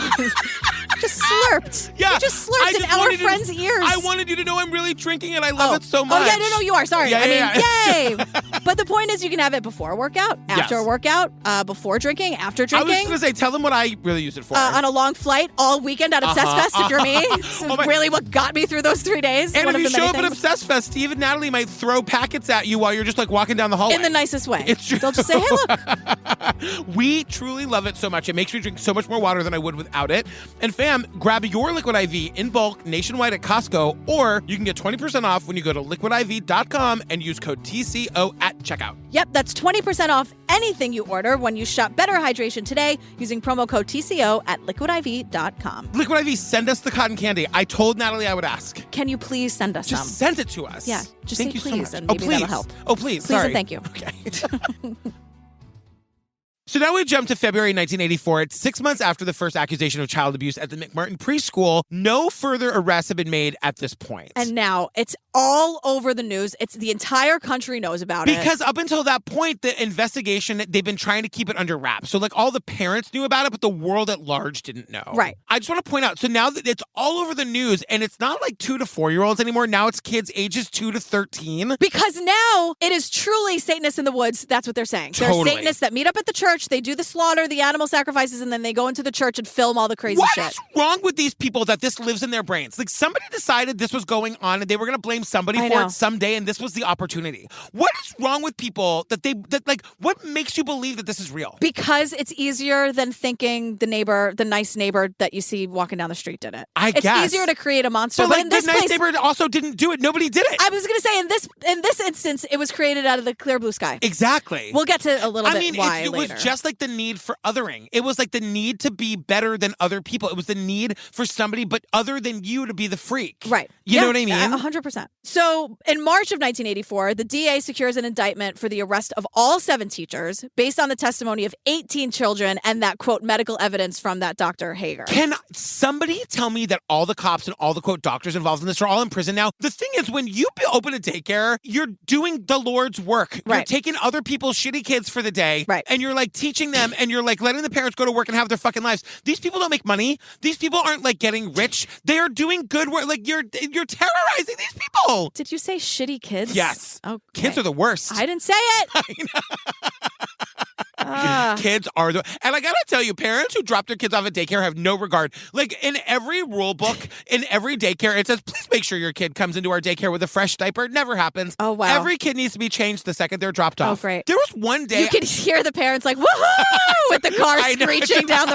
Just slurped. Yeah. You just slurped in our friend's ears. I wanted you to know I'm really drinking it. I love it so much. Oh, yeah, no, you are. Sorry. Yeah, yay. But the point is you can have it before a workout, after a workout, before drinking, after drinking. I was going to say, tell them what I really use it for. On a long flight all weekend at Obsessed Fest, if you're me. It's really what got me through those 3 days. And one if you of the show many up at things. Obsessed Fest, Steve and Natalie might throw packets at you while you're just like walking down the hallway. In the nicest way. It's true. They'll just say, hey, look. We truly love it so much. It makes me drink so much more water than I would without it. And fam, grab your Liquid IV in bulk nationwide at Costco, or you can get 20% off when you go to liquidiv.com and use code TCO at checkout. Yep, that's 20% off anything you order when you shop Better Hydration today using promo code TCO at liquidiv.com. Liquid IV, send us the cotton candy. I told Natalie I would ask. Can you please send us some? Just send it to us. Yeah, just thank say you please, so much. and maybe that'll help. Oh, please. Please Sorry. and thank you. Okay. So now we jump to February 1984. It's 6 months after the first accusation of child abuse at the McMartin Preschool. No further arrests have been made at this point. And now it's all over the news. It's the entire country knows about it. Because up until that point, the investigation, they've been trying to keep it under wraps. So like all the parents knew about it, but the world at large didn't know. Right. I just want to point out, so now that it's all over the news, and it's not like 2 to 4-year-olds anymore. Now it's kids ages 2 to 13. Because now it is truly Satanists in the woods. That's what they're saying. Totally. They're Satanists that meet up at the church. They do the slaughter, the animal sacrifices, and then they go into the church and film all the crazy shit. What is wrong with these people that this lives in their brains? Like somebody decided this was going on and they were going to blame somebody for it someday, and this was the opportunity. What is wrong with people what makes you believe that this is real? Because it's easier than thinking the nice neighbor that you see walking down the street did it. It's It's easier to create a monster. But in this the nice place, neighbor also didn't do it. Nobody did it. I was going to say in this instance, it was created out of the clear blue sky. Exactly. We'll get to a little bit why it later. was just like the need for othering. It was like the need to be better than other people. It was the need for somebody but other than you to be the freak. Right. You know what I mean? 100%. So in March of 1984, the DA secures an indictment for the arrest of all 7 teachers based on the testimony of 18 children and that, quote, medical evidence from that Dr. Hager. Can somebody tell me that all the cops and all the, quote, doctors involved in this are all in prison now? The thing is, when you open a daycare, you're doing the Lord's work. Right. You're taking other people's shitty kids for the day. Right. And you're like teaching them and you're like letting the parents go to work and have their fucking lives. These people don't make money. These people aren't like getting rich. They are doing good work. Like you're terrorizing these people. Did you say shitty kids? Yes. Okay. Kids are the worst. I didn't say it. Kids are the... And I gotta tell you, parents who drop their kids off at daycare have no regard. Like, in every rule book, in every daycare, it says, please make sure your kid comes into our daycare with a fresh diaper. It never happens. Oh, wow. Every kid needs to be changed the second they're dropped off. Oh, great. There was one day... You could hear the parents like, woohoo! With the car screeching down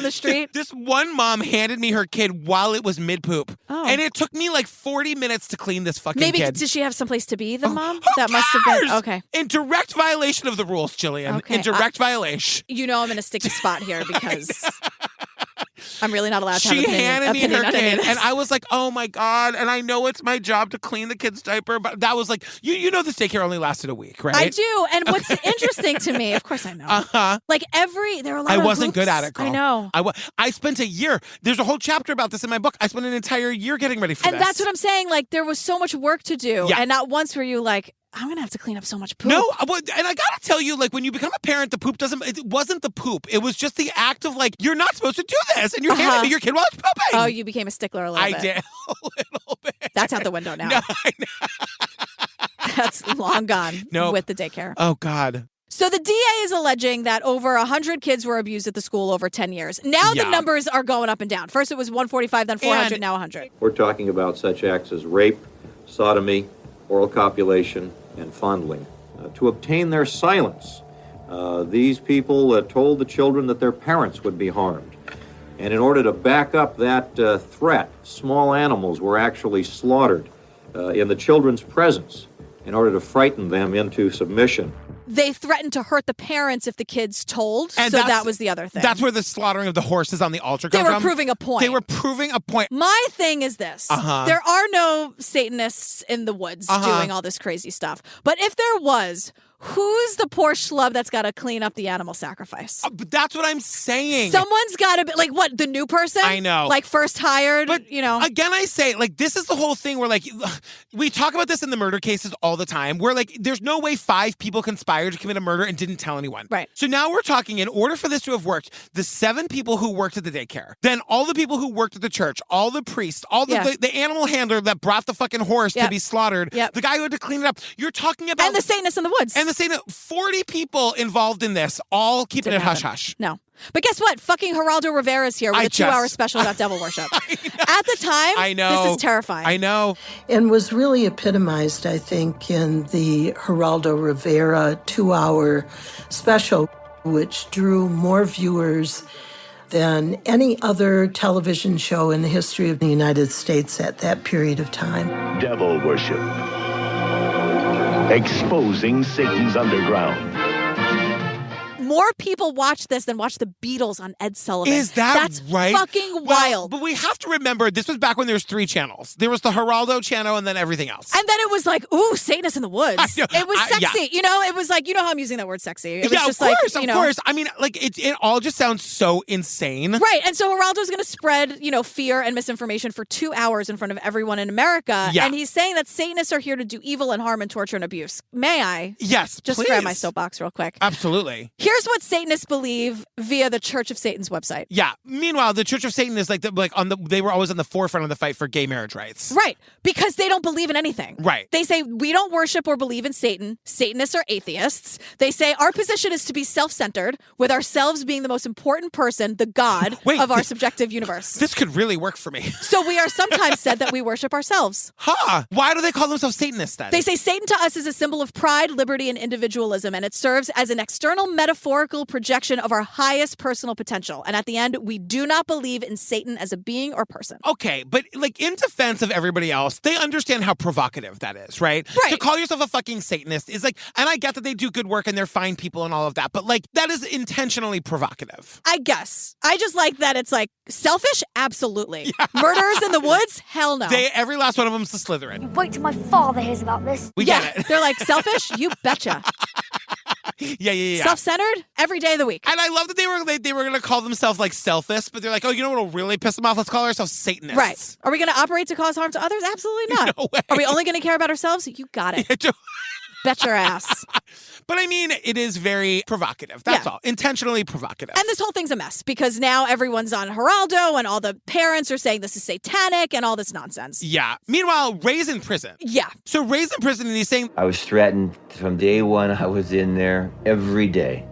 the street. This one mom handed me her kid while it was mid-poop. Oh. And it took me like 40 minutes to clean this fucking Maybe, kid. did she have someplace to be, the mom? Who That must have been... cares? Okay. In direct violation of the rules, Jillian. Okay. In direct violation. You know I'm in a sticky spot here because I'm really not allowed to have She opinion handed me her on any kid, of this. and I was like, oh my God. And I know it's my job to clean the kid's diaper, but that was like, you know this daycare only lasted a week, right? I do. And what's interesting to me, of course I know. Like there are a lot I of wasn't hoops. good at it, girl. I know. I spent a year. There's a whole chapter about this in my book. I spent an entire year getting ready for And this. that's what I'm saying. Like there was so much work to do. Yeah. And not once were you like, I'm going to have to clean up so much poop. No, and I gotta tell you, like, when you become a parent, it wasn't the poop. It was just the act of, like, you're not supposed to do this, and you're handing me your kid while it's pooping. Oh, you became a stickler a little bit. I did a little bit. That's out the window now. No, I know. That's long gone with the daycare. Oh, God. So the DA is alleging that over 100 kids were abused at the school over 10 years. Now the numbers are going up and down. First it was 145, then 400, now 100. We're talking about such acts as rape, sodomy, oral copulation, and fondling. To obtain their silence, these people told the children that their parents would be harmed. And in order to back up that threat, small animals were actually slaughtered in the children's presence in order to frighten them into submission. They threatened to hurt the parents if the kids told, And so that was the other thing. That's where the slaughtering of the horses on the altar They comes were from. proving a point. They were proving a point. My thing is this. Uh-huh. There are no Satanists in the woods doing all this crazy stuff. But if there was, who's the poor schlub that's got to clean up the animal sacrifice? But that's what I'm saying. Someone's got to be, like, what, the new person? I know. Like, first hired, But, you know. Again, I say, like, this is the whole thing where, like, we talk about this in the murder cases all the time, where, like, there's no way 5 people conspired to commit a murder and didn't tell anyone. Right. So now we're talking, in order for this to have worked, the 7 people who worked at the daycare, then all the people who worked at the church, all the priests, all the animal handler that brought the fucking horse to be slaughtered, the guy who had to clean it up. You're talking about... And the Satanists in the woods. And the Satanists, 40 people involved in this, all keeping it hush-hush. No. But guess what? Fucking Geraldo Rivera's here with a 2-hour special about devil worship. At the time, I know. This is terrifying. I know. And was really epitomized, I think, in the Geraldo Rivera 2-hour special, which drew more viewers than any other television show in the history of the United States at that period of time. Devil worship. Exposing Satan's underground. More people watch this than watch the Beatles on Ed Sullivan. Is that's right? Fucking wild. But we have to remember, this was back when there was 3 channels. There was the Geraldo channel and then everything else. And then it was like, ooh, Satanists in the woods. It was sexy. Yeah. You know, it was like, you know how I'm using that word sexy. It was just of course, like, you know. Of course. I mean, like, it all just sounds so insane. Right. And so Geraldo's going to spread, you know, fear and misinformation for 2 hours in front of everyone in America. Yeah. And he's saying that Satanists are here to do evil and harm and torture and abuse. May I? Yes, Just please. grab my soapbox real quick. Absolutely. Here's what Satanists believe via the Church of Satan's website. Yeah. Meanwhile, the Church of Satan is they were always on the forefront of the fight for gay marriage rights. Right. Because they don't believe in anything. Right. They say we don't worship or believe in Satan. Satanists are atheists. They say our position is to be self-centered, with ourselves being the most important person, the God of our subjective universe. This could really work for me. So we are sometimes said that we worship ourselves. Why do they call themselves Satanists then? They say Satan to us is a symbol of pride, liberty, and individualism, and it serves as an external metaphor metaphorical projection of our highest personal potential. And at the end, we do not believe in Satan as a being or person. Okay, but like in defense of everybody else, they understand how provocative that is, right? Right. To call yourself a fucking Satanist is like, and I get that they do good work and they're fine people and all of that, but like that is intentionally provocative. I guess. I just like that it's like selfish? Absolutely. Yeah. Murderers in the woods? Hell no. Every last one of them's the Slytherin. Wait till my father hears about this. We get it. They're like, selfish? You betcha. Yeah. Self-centered? Every day of the week. And I love that they were going to call themselves like selfists, but they're like, oh, you know what'll really piss them off? Let's call ourselves Satanists. Right. Are we going to operate to cause harm to others? Absolutely not. No way. Are we only going to care about ourselves? You got it. Bet your ass. But I mean, it is very provocative. That's all. Intentionally provocative. And this whole thing's a mess because now everyone's on Geraldo and all the parents are saying this is satanic and all this nonsense. Yeah. Meanwhile, Ray's in prison. Yeah. So Ray's in prison and he's saying, I was threatened from day one. I was in there every day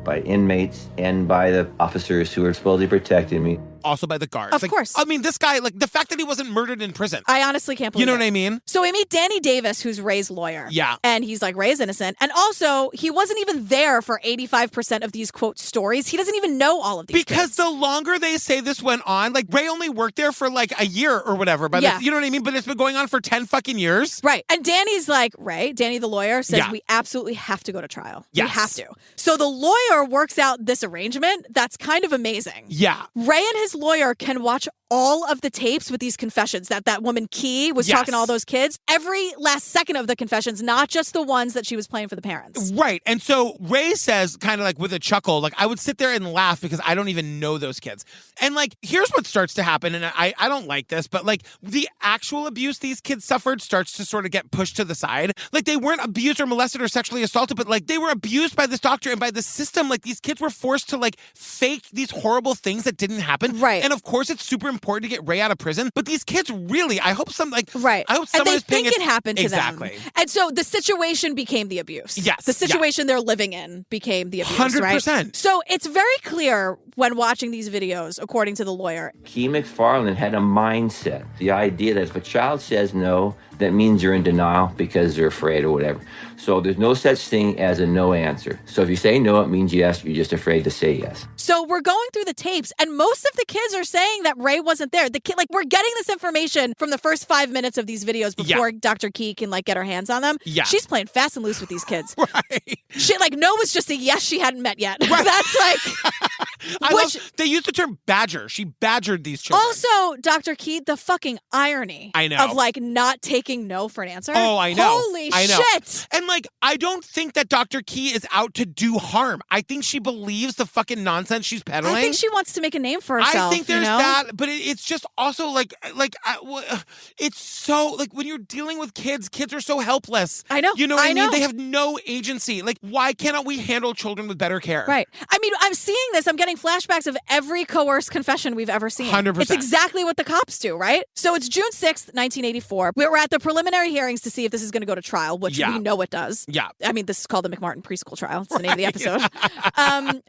by inmates and by the officers who were supposedly protecting me. Also by the guards. Of course. I mean, this guy, like, the fact that he wasn't murdered in prison. I honestly can't believe it. You know what I mean? So we meet Danny Davis, who's Ray's lawyer. Yeah. And he's like, Ray's innocent. And also, he wasn't even there for 85% of these, quote, stories. He doesn't even know all of these Because kids. the longer they say this went on, like, Ray only worked there for, like, a year or whatever. But you know what I mean? But it's been going on for 10 fucking years. Right. And Danny's like, Danny the lawyer, says Yeah. we absolutely have to go to trial. Yes. We have to. So the lawyer works out this arrangement that's kind of amazing. Yeah. Ray and his lawyer can watch all of the tapes with these confessions that woman Key was talking to all those kids. Every last second of the confessions, not just the ones that she was playing for the parents. Right. And so Ray says, kind of like with a chuckle, like, I would sit there and laugh because I don't even know those kids. And like, here's what starts to happen. And I don't like this, but like the actual abuse these kids suffered starts to sort of get pushed to the side. Like they weren't abused or molested or sexually assaulted, but like they were abused by this doctor and by the system. Like these kids were forced to like fake these horrible things that didn't happen. Right. And of course, it's super important to get Ray out of prison, but these kids really, I hope some like, right. I hope and someone they is paying think it happened to exactly. them. And so the situation became the abuse. Yes. The situation they're living in became the abuse, 100%. right? So it's very clear when watching these videos, according to the lawyer. Key McFarland had a mindset, the idea that if a child says no, that means you're in denial because they're afraid or whatever. So there's no such thing as a no answer. So if you say no, it means yes. You're just afraid to say yes. So we're going through the tapes, and most of the kids are saying that Ray wasn't there. The kid, like, we're getting this information from the first 5 minutes of these videos before Dr. Key can like get her hands on them. Yeah. She's playing fast and loose with these kids. Right. She like no was just a yes she hadn't met yet. Right. That's like. They used the term badger. She badgered these children. Also, Dr. Key, the fucking irony I know. of like not taking no for an answer. Oh, I know. Holy I know. shit. And like, I don't think that Dr. Key is out to do harm. I think she believes the fucking nonsense she's peddling. I think she wants to make a name for herself. I think there's you know? that, but it's just also it's so like when you're dealing with kids are so helpless. I know. You know what I mean? know. They have no agency. Like, why cannot we handle children with better care? Right. I mean, I'm seeing this. I'm getting flashbacks of every coerced confession we've ever seen. 100%. It's exactly what the cops do, right? So it's June 6th, 1984. We're at the preliminary hearings to see if this is going to go to trial, which we know it does. Yeah. I mean, this is called the McMartin Preschool trial. It's the name of the episode.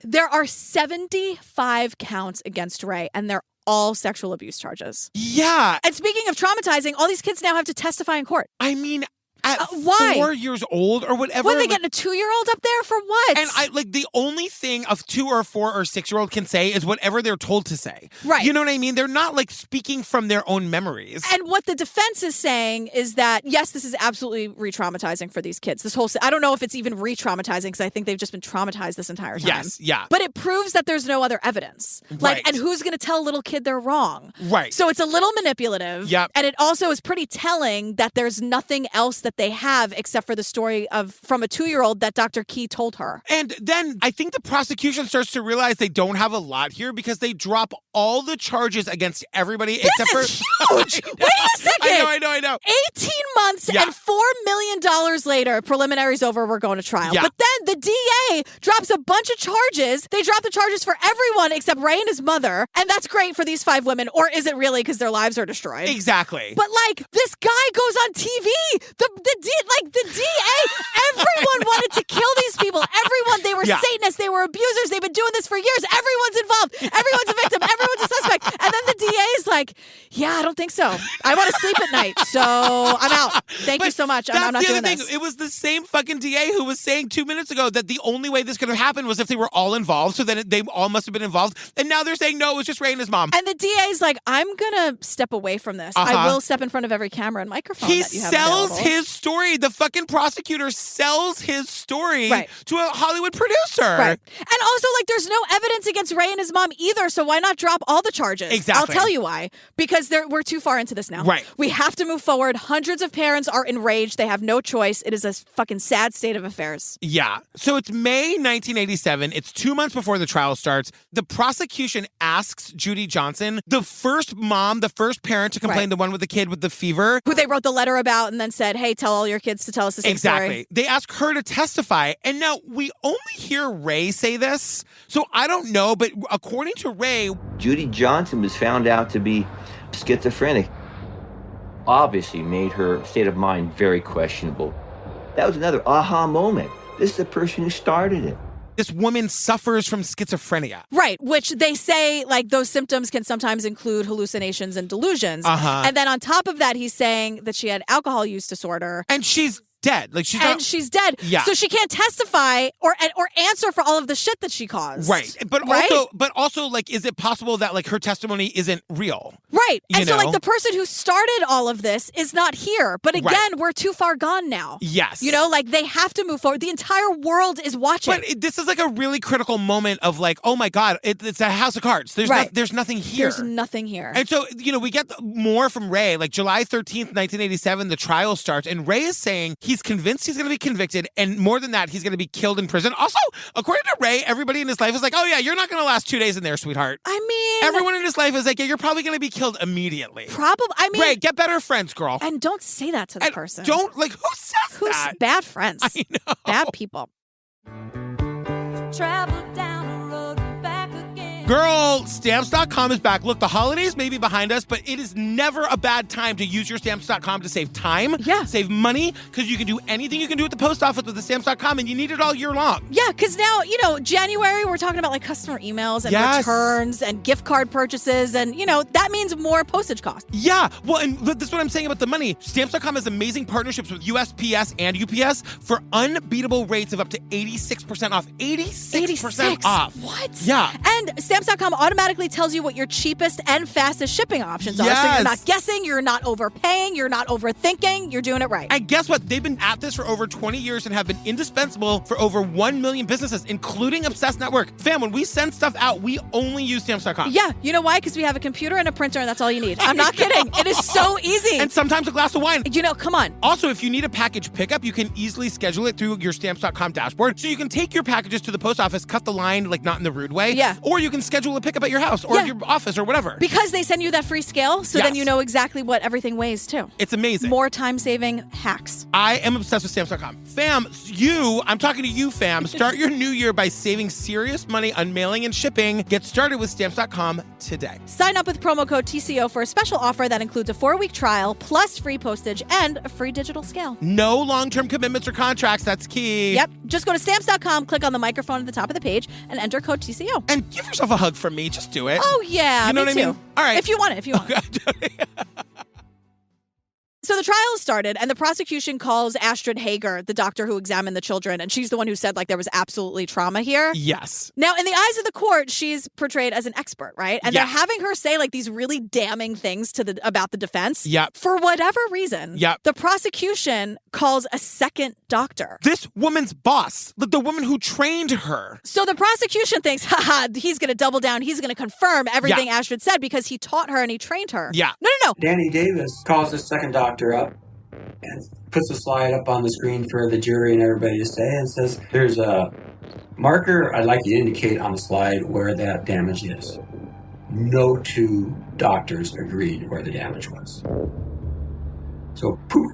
There are 75 counts against Ray, and they're all sexual abuse charges. Yeah. And speaking of traumatizing, all these kids now have to testify in court. I mean, at why? 4 years old or whatever. What, are they getting a 2-year-old up there for what? And I like the only thing a 2 or 4 or 6-year-old can say is whatever they're told to say. Right. You know what I mean? They're not like speaking from their own memories. And what the defense is saying is that, yes, this is absolutely re-traumatizing for these kids. This whole, I don't know if it's even re-traumatizing because I think they've just been traumatized this entire time. Yes, yeah. But it proves that there's no other evidence. Right. Like, and who's going to tell a little kid they're wrong? Right. So it's a little manipulative. Yep. And it also is pretty telling that there's nothing else that they have except for the story from a 2-year-old that Dr. Key told her. And then I think the prosecution starts to realize they don't have a lot here because they drop all the charges against everybody except for huge. Wait a second. I know. 18 months and $4 million later, preliminary's over, we're going to trial. Yeah. But then the DA drops a bunch of charges. They drop the charges for everyone except Ray and his mother. And that's great for these 5 women. Or is it really because their lives are destroyed? Exactly. But like, this guy goes on TV. The DA, everyone wanted to kill these people. Everyone, they were Satanists, they were abusers, they've been doing this for years. Everyone's involved. Everyone's a victim. Everyone's a suspect. And then the DA is like, Yeah, I don't think so. I want to sleep at night, so I'm out. Thank you so much. I'm not doing this. It was the same fucking DA who was saying 2 minutes ago that the only way this could have happened was if they were all involved, so then they all must have been involved. And now they're saying, no, it was just Ray and his mom. And the DA's like, I'm going to step away from this. I will step in front of every camera and microphone He that you have sells available. his story. The fucking prosecutor sells his story Right. to a Hollywood producer. Right. And also, like, there's no evidence against Ray and his mom either, so why not drop all the charges? Exactly. I'll tell you why. Because we're too far into this now. Right. We have to move forward. Hundreds of parents are enraged. They have no choice. It is a fucking sad state of affairs. Yeah. So it's May 1987. It's 2 months before the trial starts. The prosecution asks Judy Johnson, the first mom, the first parent to complain, the one with the kid with the fever. Who they wrote the letter about and then said, hey, tell all your kids to tell us the same Exactly. story. They ask her to testify. And now we only hear Ray say this. So I don't know, but according to Ray, Judy Johnson was found out to be schizophrenic. Obviously made her state of mind very questionable. That was another aha moment. This is the person who started it. this woman suffers from schizophrenia. Right, which they say, like, those symptoms can sometimes include hallucinations and delusions. And then on top of that, he's saying that she had alcohol use disorder. And she's dead. Like she's dead. Yeah. So she can't testify or answer for all of the shit that she caused. Right. But also, like, is it possible that, like, her testimony isn't real? Right. You And so, know? like, the person who started all of this is not here. But again, we're too far gone now. Yes. You know, like, they have to move forward. The entire world is watching. But this is like a really critical moment of, like, oh my God, it's a house of cards. There's there's nothing here. There's nothing here. And so, you know, we get more from Ray. Like, July 13th, 1987, the trial starts, and Ray is saying he's convinced he's going to be convicted, and more than that, he's going to be killed in prison. Also, according to Ray, everybody in his life is like, oh yeah, you're not going to last 2 days in there, sweetheart. I mean... Everyone in his life is like, yeah, you're probably going to be killed immediately. Probably. I mean... Ray, get better friends, girl. And don't say that to the person. Don't, like, who says that? Who's bad friends? I know. Bad people. Travel down the road and back again. Girl, Stamps.com is back. Look, the holidays may be behind us, but it is never a bad time to use your Stamps.com to save time, save money, because you can do anything you can do at the post office with the Stamps.com, and you need it all year long. Yeah, because now, you know, January, we're talking about, like, customer emails and returns and gift card purchases, and, you know, that means more postage costs. Yeah, well, and this is what I'm saying about the money. Stamps.com has amazing partnerships with USPS and UPS for unbeatable rates of up to 86% off. 86% off. What? Yeah. And Stamps.com automatically tells you what your cheapest and fastest shipping options are. So you're not guessing, you're not overpaying, you're not overthinking, you're doing it right. And guess what? They've been at this for over 20 years and have been indispensable for over 1 million businesses, including Obsessed Network. Fam, when we send stuff out, we only use Stamps.com. Yeah, you know why? Because we have a computer and a printer, and that's all you need. I'm not kidding. It is so easy. And sometimes a glass of wine. You know, come on. Also, if you need a package pickup, you can easily schedule it through your Stamps.com dashboard. So you can take your packages to the post office, cut the line, like, not in the rude way. Yeah. Or you can schedule a pickup at your house or your office or whatever. Because they send you that free scale, so then you know exactly what everything weighs, too. It's amazing. More time-saving hacks. I am obsessed with Stamps.com. Fam, I'm talking to you, fam. Start your new year by saving serious money on mailing and shipping. Get started with Stamps.com today. Sign up with promo code TCO for a special offer that includes a 4-week trial, plus free postage and a free digital scale. No long-term commitments or contracts. That's key. Yep. Just go to Stamps.com, click on the microphone at the top of the page, and enter code TCO. And give yourself a hug from me. Just do it. Oh, yeah. You know me what I mean? too. All right. If you want it. So the trial started, and the prosecution calls Astrid Hager, the doctor who examined the children, and she's the one who said, like, there was absolutely trauma here. Yes. Now, in the eyes of the court, she's portrayed as an expert, right? And they're having her say, like, these really damning things about the defense. Yep. For whatever reason, the prosecution calls a second doctor. This woman's boss, the woman who trained her. So the prosecution thinks, he's going to double down. He's going to confirm everything Astrid said because he taught her and he trained her. Yeah. No. Danny Davis calls the second doctor up and puts a slide up on the screen for the jury and everybody to say and says, there's a marker I'd like you to indicate on the slide where that damage is. No two doctors agreed where the damage was. So poof,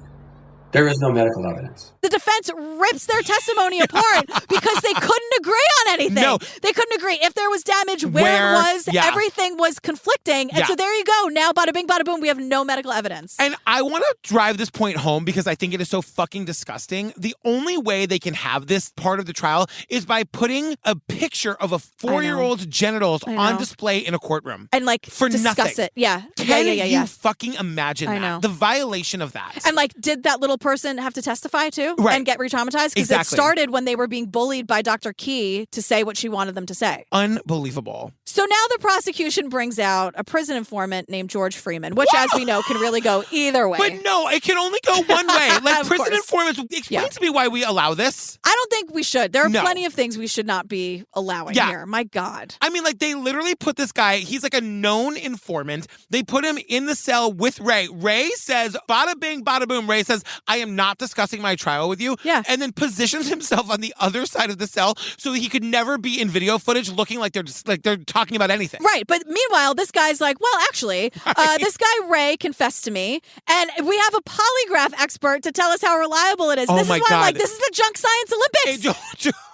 There is no medical evidence. The defense rips their testimony apart because they couldn't agree on anything. No. They couldn't agree. If there was damage, where it was, everything was conflicting. And so there you go. Now, bada bing, bada boom, we have no medical evidence. And I want to drive this point home because I think it is so fucking disgusting. The only way they can have this part of the trial is by putting a picture of a 4-year-old's genitals on display in a courtroom. And for discuss nothing. It. Yeah. Can yeah. you fucking imagine that? know. The violation of that. And did that little person have to testify too? Right. And get re-traumatized? Because it started when they were being bullied by Dr. Key to say what she wanted them to say. Unbelievable. So now the prosecution brings out a prison informant named George Freeman, which, as we know, can really go either way. But no, it can only go one way. Prison informants, explain to me why we allow this. I don't think we should. There are plenty of things we should not be allowing here. My God. I mean, they literally put this guy, he's a known informant. They put him in the cell with Ray. Ray says, bada bing, bada boom. Ray says, I am not discussing my trial with you. Yeah. And then positions himself on the other side of the cell so he could never be in video footage looking like they're talking about anything. Right. But meanwhile, this guy's like, well, actually, this guy Ray confessed to me, and we have a polygraph expert to tell us how reliable it is. Oh this my is why God. I'm like, this is the junk science Olympics.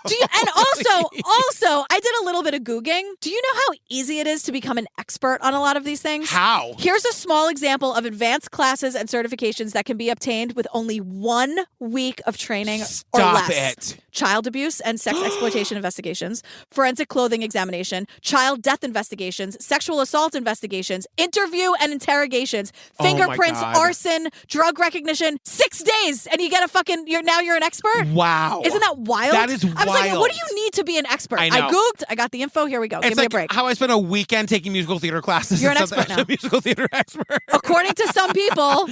And also, I did a little bit of Googling. Do you know how easy it is to become an expert on a lot of these things? How? Here's a small example of advanced classes and certifications that can be obtained with only 1 week of training or less. Stop it. Child abuse and sex exploitation investigations, forensic clothing examination, child death investigations, sexual assault investigations, interview and interrogations, fingerprints, arson, drug recognition, 6 days, and you get you're an expert? Wow. Isn't that wild? That is wild. I was like, what do you need to be an expert? I know. I Googled, I got the info, here we go. Give me a break. How I spent a weekend taking musical theater classes. You're an expert now. A musical theater expert. According to some people,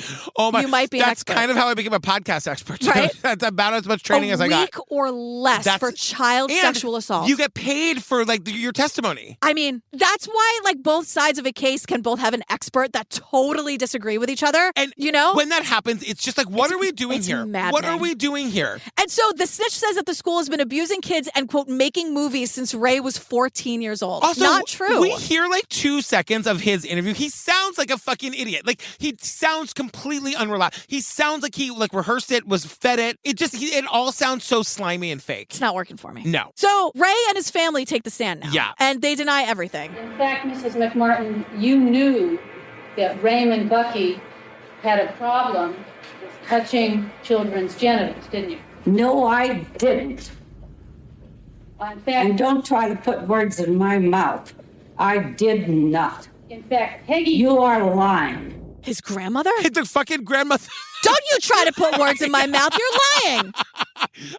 you might be an expert. That's kind of how I became a podcast expert. Right? That's about as much training as I got. A week or less for child sexual assault. You get paid for your testimony. I mean, that's why both sides of a case can both have an expert that totally disagree with each other. And when when that happens, it's just what are we doing here? Maddening. What are we doing here? And so the snitch says that the school has been abusing kids and, quote, making movies since Ray was 14 years old. Also, not true. We hear 2 seconds of his interview. He sounds like a fucking idiot. He sounds completely unreliable. He sounds like he rehearsed it, was fed it. It all sounds so slimy and fake. It's not working for me. No. So Ray and his family take the stand now. Yeah. And they deny everything. In fact, Mrs. McMartin, you knew that Raymond Bucky had a problem with touching children's genitals, didn't you? No, I didn't. In fact, And don't try to put words in my mouth. I did not. In fact, Peggy... You are lying. His grandmother? The fucking grandmother. Don't you try to put words in my mouth. You're lying.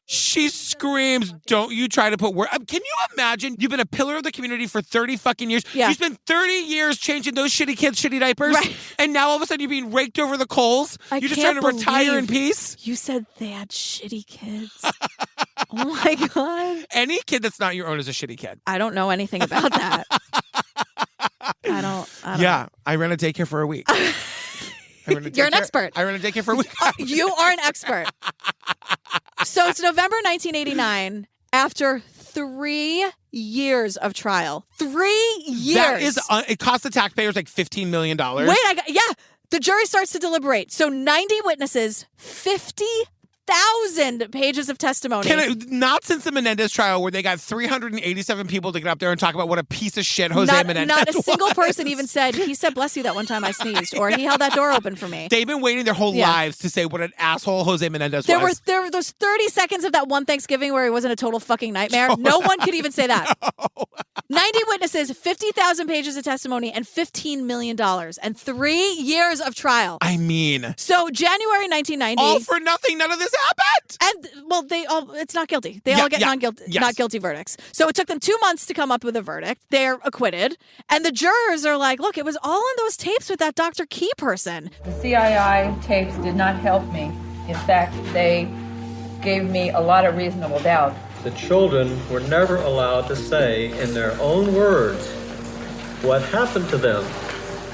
She screams, don't you try to put words. Can you imagine? You've been a pillar of the community for 30 fucking years. Yeah. You spent 30 years changing those shitty kids' shitty diapers. Right. And now all of a sudden you're being raked over the coals. You're just trying to retire in peace. You said they had shitty kids. Oh my God. Any kid that's not your own is a shitty kid. I don't know anything about that. I don't Yeah. I ran a daycare for a week. You're an expert. I ran a daycare for a week. You are an expert. So it's November 1989. After 3 years of trial. 3 years. That is, it cost the taxpayers $15 million. Wait, the jury starts to deliberate. So 90 witnesses, 50,000 pages of testimony. Not since the Menendez trial where they got 387 people to get up there and talk about what a piece of shit Jose Menendez Not a was. single person even said, he said, bless you that one time I sneezed, or he held that door open for me. They've been waiting their whole lives to say what an asshole Jose Menendez was. There were those 30 seconds of that one Thanksgiving where he wasn't a total fucking nightmare. No one could even say that. No. 90 witnesses, 50,000 pages of testimony, and $15 million, and 3 years of trial. I mean. So January 1990. All for nothing. None of this happened. And, well, it's not guilty. They all get not guilty verdicts. So it took them 2 months to come up with a verdict. They're acquitted. And the jurors are like, look, it was all in those tapes with that Dr. Key person. The CII tapes did not help me. In fact, they gave me a lot of reasonable doubt. The children were never allowed to say in their own words what happened to them.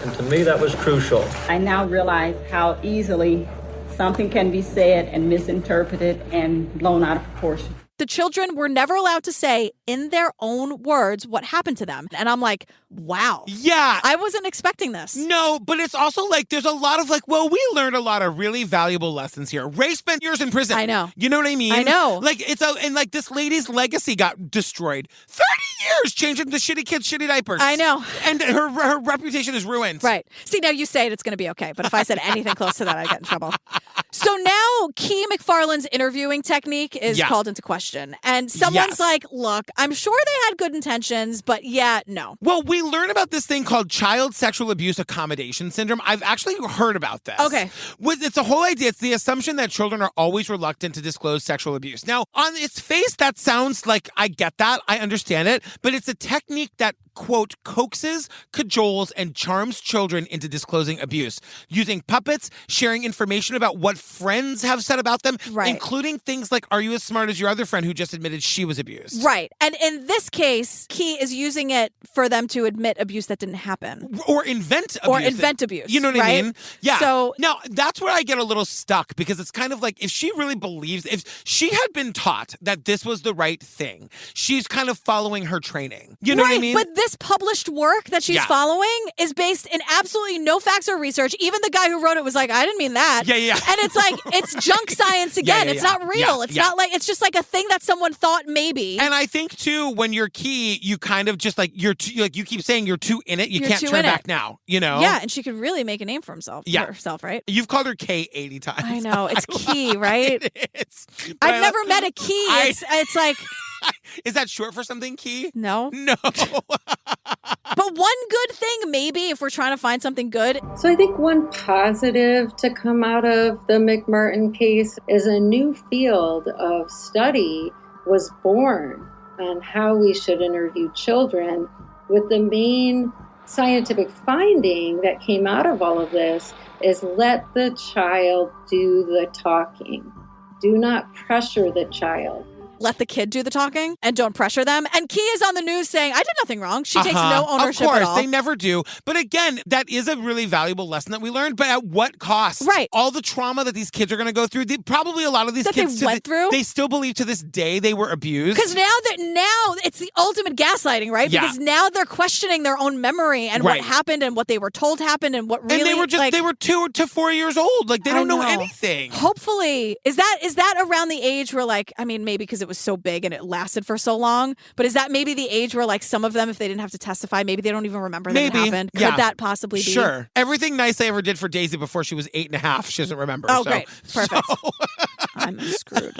And to me, that was crucial. I now realize how easily something can be said and misinterpreted and blown out of proportion. The children were never allowed to say in their own words what happened to them. And I'm like, wow. Yeah. I wasn't expecting this. No, but it's also like there's a lot of like, well, we learned a lot of really valuable lessons here. Ray spent years in prison. I know. You know what I mean? I know. Like and like this lady's legacy got destroyed. 30 years changing the shitty kids' shitty diapers. I know. And her reputation is ruined. Right. See, now you say it's going to be okay, but if I said anything close to that, I'd get in trouble. So now Key McFarland's interviewing technique is called into question. And someone's like, look, I'm sure they had good intentions, but no. Well, we learn about this thing called child sexual abuse accommodation syndrome. I've actually heard about this. Okay. It's a whole idea. It's the assumption that children are always reluctant to disclose sexual abuse. Now, on its face, that sounds like I get that. I understand it. But it's a technique that, quote, coaxes, cajoles, and charms children into disclosing abuse, using puppets, sharing information about what friends have said about them, including things like, are you as smart as your other friend who just admitted she was abused? Right. And in this case, Key is using it for them to admit abuse that didn't happen. Or invent abuse. You know what I mean? Yeah. So now, that's where I get a little stuck, because it's kind of like, if she really believes, if she had been taught that this was the right thing, she's kind of following her training. You know what I mean? But this published work that she's following is based in absolutely no facts or research. Even the guy who wrote it was like, I didn't mean that. Yeah. And it's like, it's junk science again. It's not real. It's not like, it's just like a thing that someone thought maybe. And I think too, when you're Key, you kind of just like, you keep saying you're too in it. You're can't turn back now, you know? Yeah. And she could really make a name for herself, right? You've called her Kay 80 times. I know. It's Key, right? I've never met a Key. It's like. Is that short for something, Key? No. But one good thing, maybe, if we're trying to find something good. So I think one positive to come out of the McMartin case is a new field of study was born on how we should interview children, with the main scientific finding that came out of all of this is let the child do the talking. Do not pressure the child. Let the kid do the talking and don't pressure them. And Key is on the news saying, I did nothing wrong. She takes no ownership at all. Of at course, they never do. But again, that is a really valuable lesson that we learned. But at what cost? Right. All the trauma that these kids are going to go through. Probably a lot of these kids they went through. They still believe to this day they were abused. Because now it's the ultimate gaslighting, right? Yeah. Because now they're questioning their own memory and what happened and what they were told happened and what really. And they were 2 to 4 years old. Like they don't know anything. Hopefully, is that around the age where maybe because it was so big and it lasted for so long, but is that maybe the age where some of them, if they didn't have to testify, maybe they don't even remember that it happened? Could that possibly be? Sure. Everything nice I ever did for Daisy before she was 8.5, she doesn't remember. Oh, great. Perfect. I'm screwed.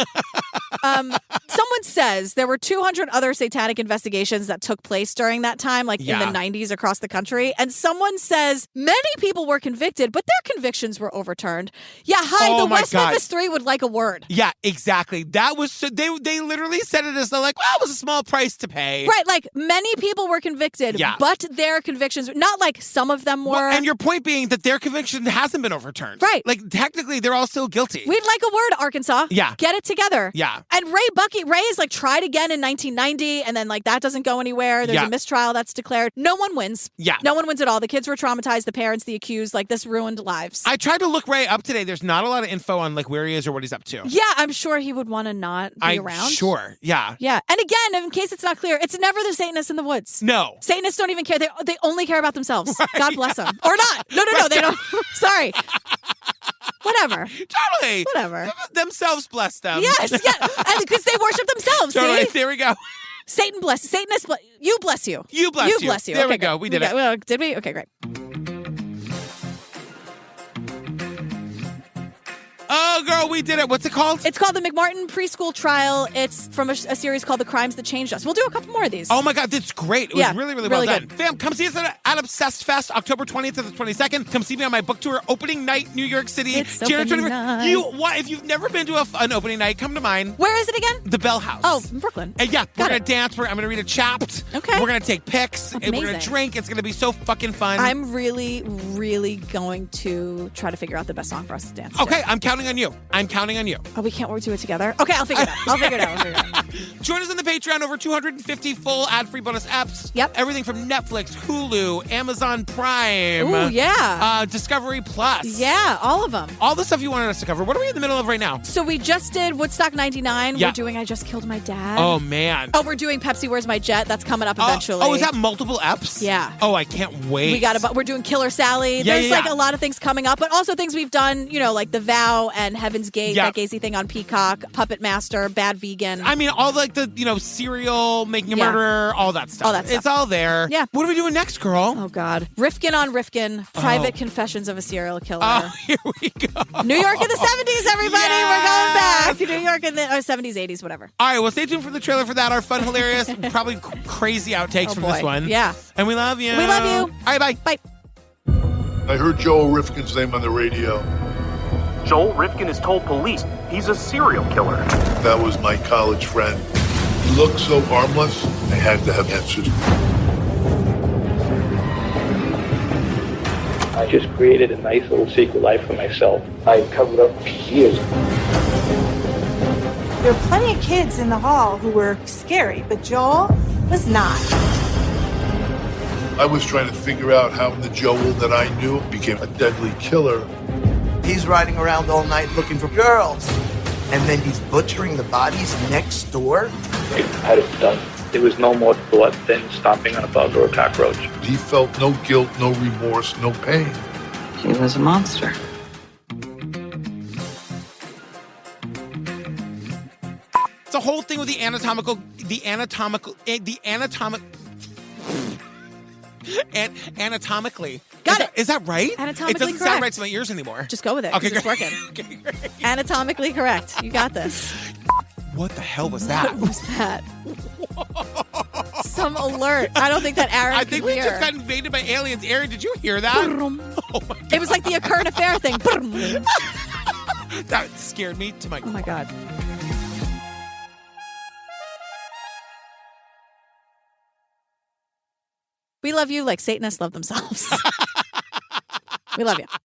Someone says there were 200 other satanic investigations that took place during that time, in the 90s across the country. And someone says many people were convicted, but their convictions were overturned. Yeah, the West Memphis 3 would like a word. Yeah, exactly. That was, they literally said it as it was a small price to pay. Right, many people were convicted, but their convictions, not some of them were. Well, and your point being that their conviction hasn't been overturned. Right. Technically, they're all still guilty. We'd like a word, Arkansas. Yeah. Get it together. Yeah. And Ray is tried again in 1990, and then that doesn't go anywhere. There's a mistrial that's declared. No one wins. Yeah. No one wins at all. The kids were traumatized, the parents, the accused, this ruined lives. I tried to look Ray up today. There's not a lot of info on where he is or what he's up to. Yeah, I'm sure he would want to not be around. Sure. Yeah. Yeah. And again, in case it's not clear, it's never the Satanists in the woods. No. Satanists don't even care. They only care about themselves. Right, God bless them. Or not. No. They don't. Sorry. Whatever. Totally. Whatever. Themselves bless them. Yes. Yeah. And because they worship themselves. Totally. See? There we go. Satanist bless you. Bless you. You bless you. You bless you. There okay, we go. Great. We did it. Well, did we? Okay, great. Oh, girl, we did it. What's it called? It's called the McMartin Preschool Trial. It's from a series called The Crimes That Changed Us. We'll do a couple more of these. Oh, my God. That's great. It was really, really well done. Good. Fam, come see us at Obsessed Fest, October 20th to the 22nd. Come see me on my book tour, opening night, New York City. It's opening night. If you've never been to an opening night, come to mine. Where is it again? The Bell House. Oh, in Brooklyn. And we're going to dance. I'm going to read a chapt. Okay. We're going to take pics. Amazing. And we're going to drink. It's going to be so fucking fun. I'm really, really going to try to figure out the best song for us to dance to. Okay, I'm counting counting on you. I'm counting on you. Oh, we can't do it together? Okay, I'll figure it out. I'll figure it out. Join us on the Patreon. Over 250 full ad-free bonus apps. Yep. Everything from Netflix, Hulu, Amazon Prime. Ooh, yeah. Discovery Plus. Yeah, all of them. All the stuff you wanted us to cover. What are we in the middle of right now? So we just did Woodstock 99. Yeah. We're doing I Just Killed My Dad. Oh, man. Oh, we're doing Pepsi Where's My Jet. That's coming up eventually. Oh, is that multiple eps? Yeah. Oh, I can't wait. We're doing Killer Sally. Yeah, There's like a lot of things coming up, but also things we've done, like The Vow and Heaven's Gate, that Gacy thing on Peacock, Puppet Master, Bad Vegan. I mean, all like the, serial, Making a Murderer, all that stuff. All that stuff. It's all there. Yeah. What are we doing next, girl? Oh, God. Rifkin on Rifkin, Private Confessions of a Serial Killer. Oh, here we go. New York in the 70s, everybody. Yes. We're going back to New York in the 70s, 80s, whatever. All right, well, stay tuned for the trailer for that. Our fun, hilarious, probably crazy outtakes from this one. Yeah. And we love you. We love you. All right, bye. Bye. I heard Joel Rifkin's name on the radio. Joel Rifkin has told police he's a serial killer. That was my college friend. He looked so harmless, I had to have answers. I just created a nice little secret life for myself. I covered up for years. There were plenty of kids in the hall who were scary, but Joel was not. I was trying to figure out how the Joel that I knew became a deadly killer. He's riding around all night looking for girls. And then he's butchering the bodies next door. I had it done. There was no more thought than stomping on a bug or a cockroach. He felt no guilt, no remorse, no pain. He was a monster. It's a whole thing with the anatomically Got it. Is that right? Anatomically It doesn't correct. sound right to my ears anymore. Just go with it. 'Cause Okay, it's great. working. Okay, great. Anatomically correct. You got this. What the hell was that? What was that? Some alert. I don't think that Aaron I could think we hear. just got invaded by aliens. Aaron, did you hear that? Oh my God. It was like the current affair thing. That scared me to my Oh my God. We love you like Satanists love themselves. We love you.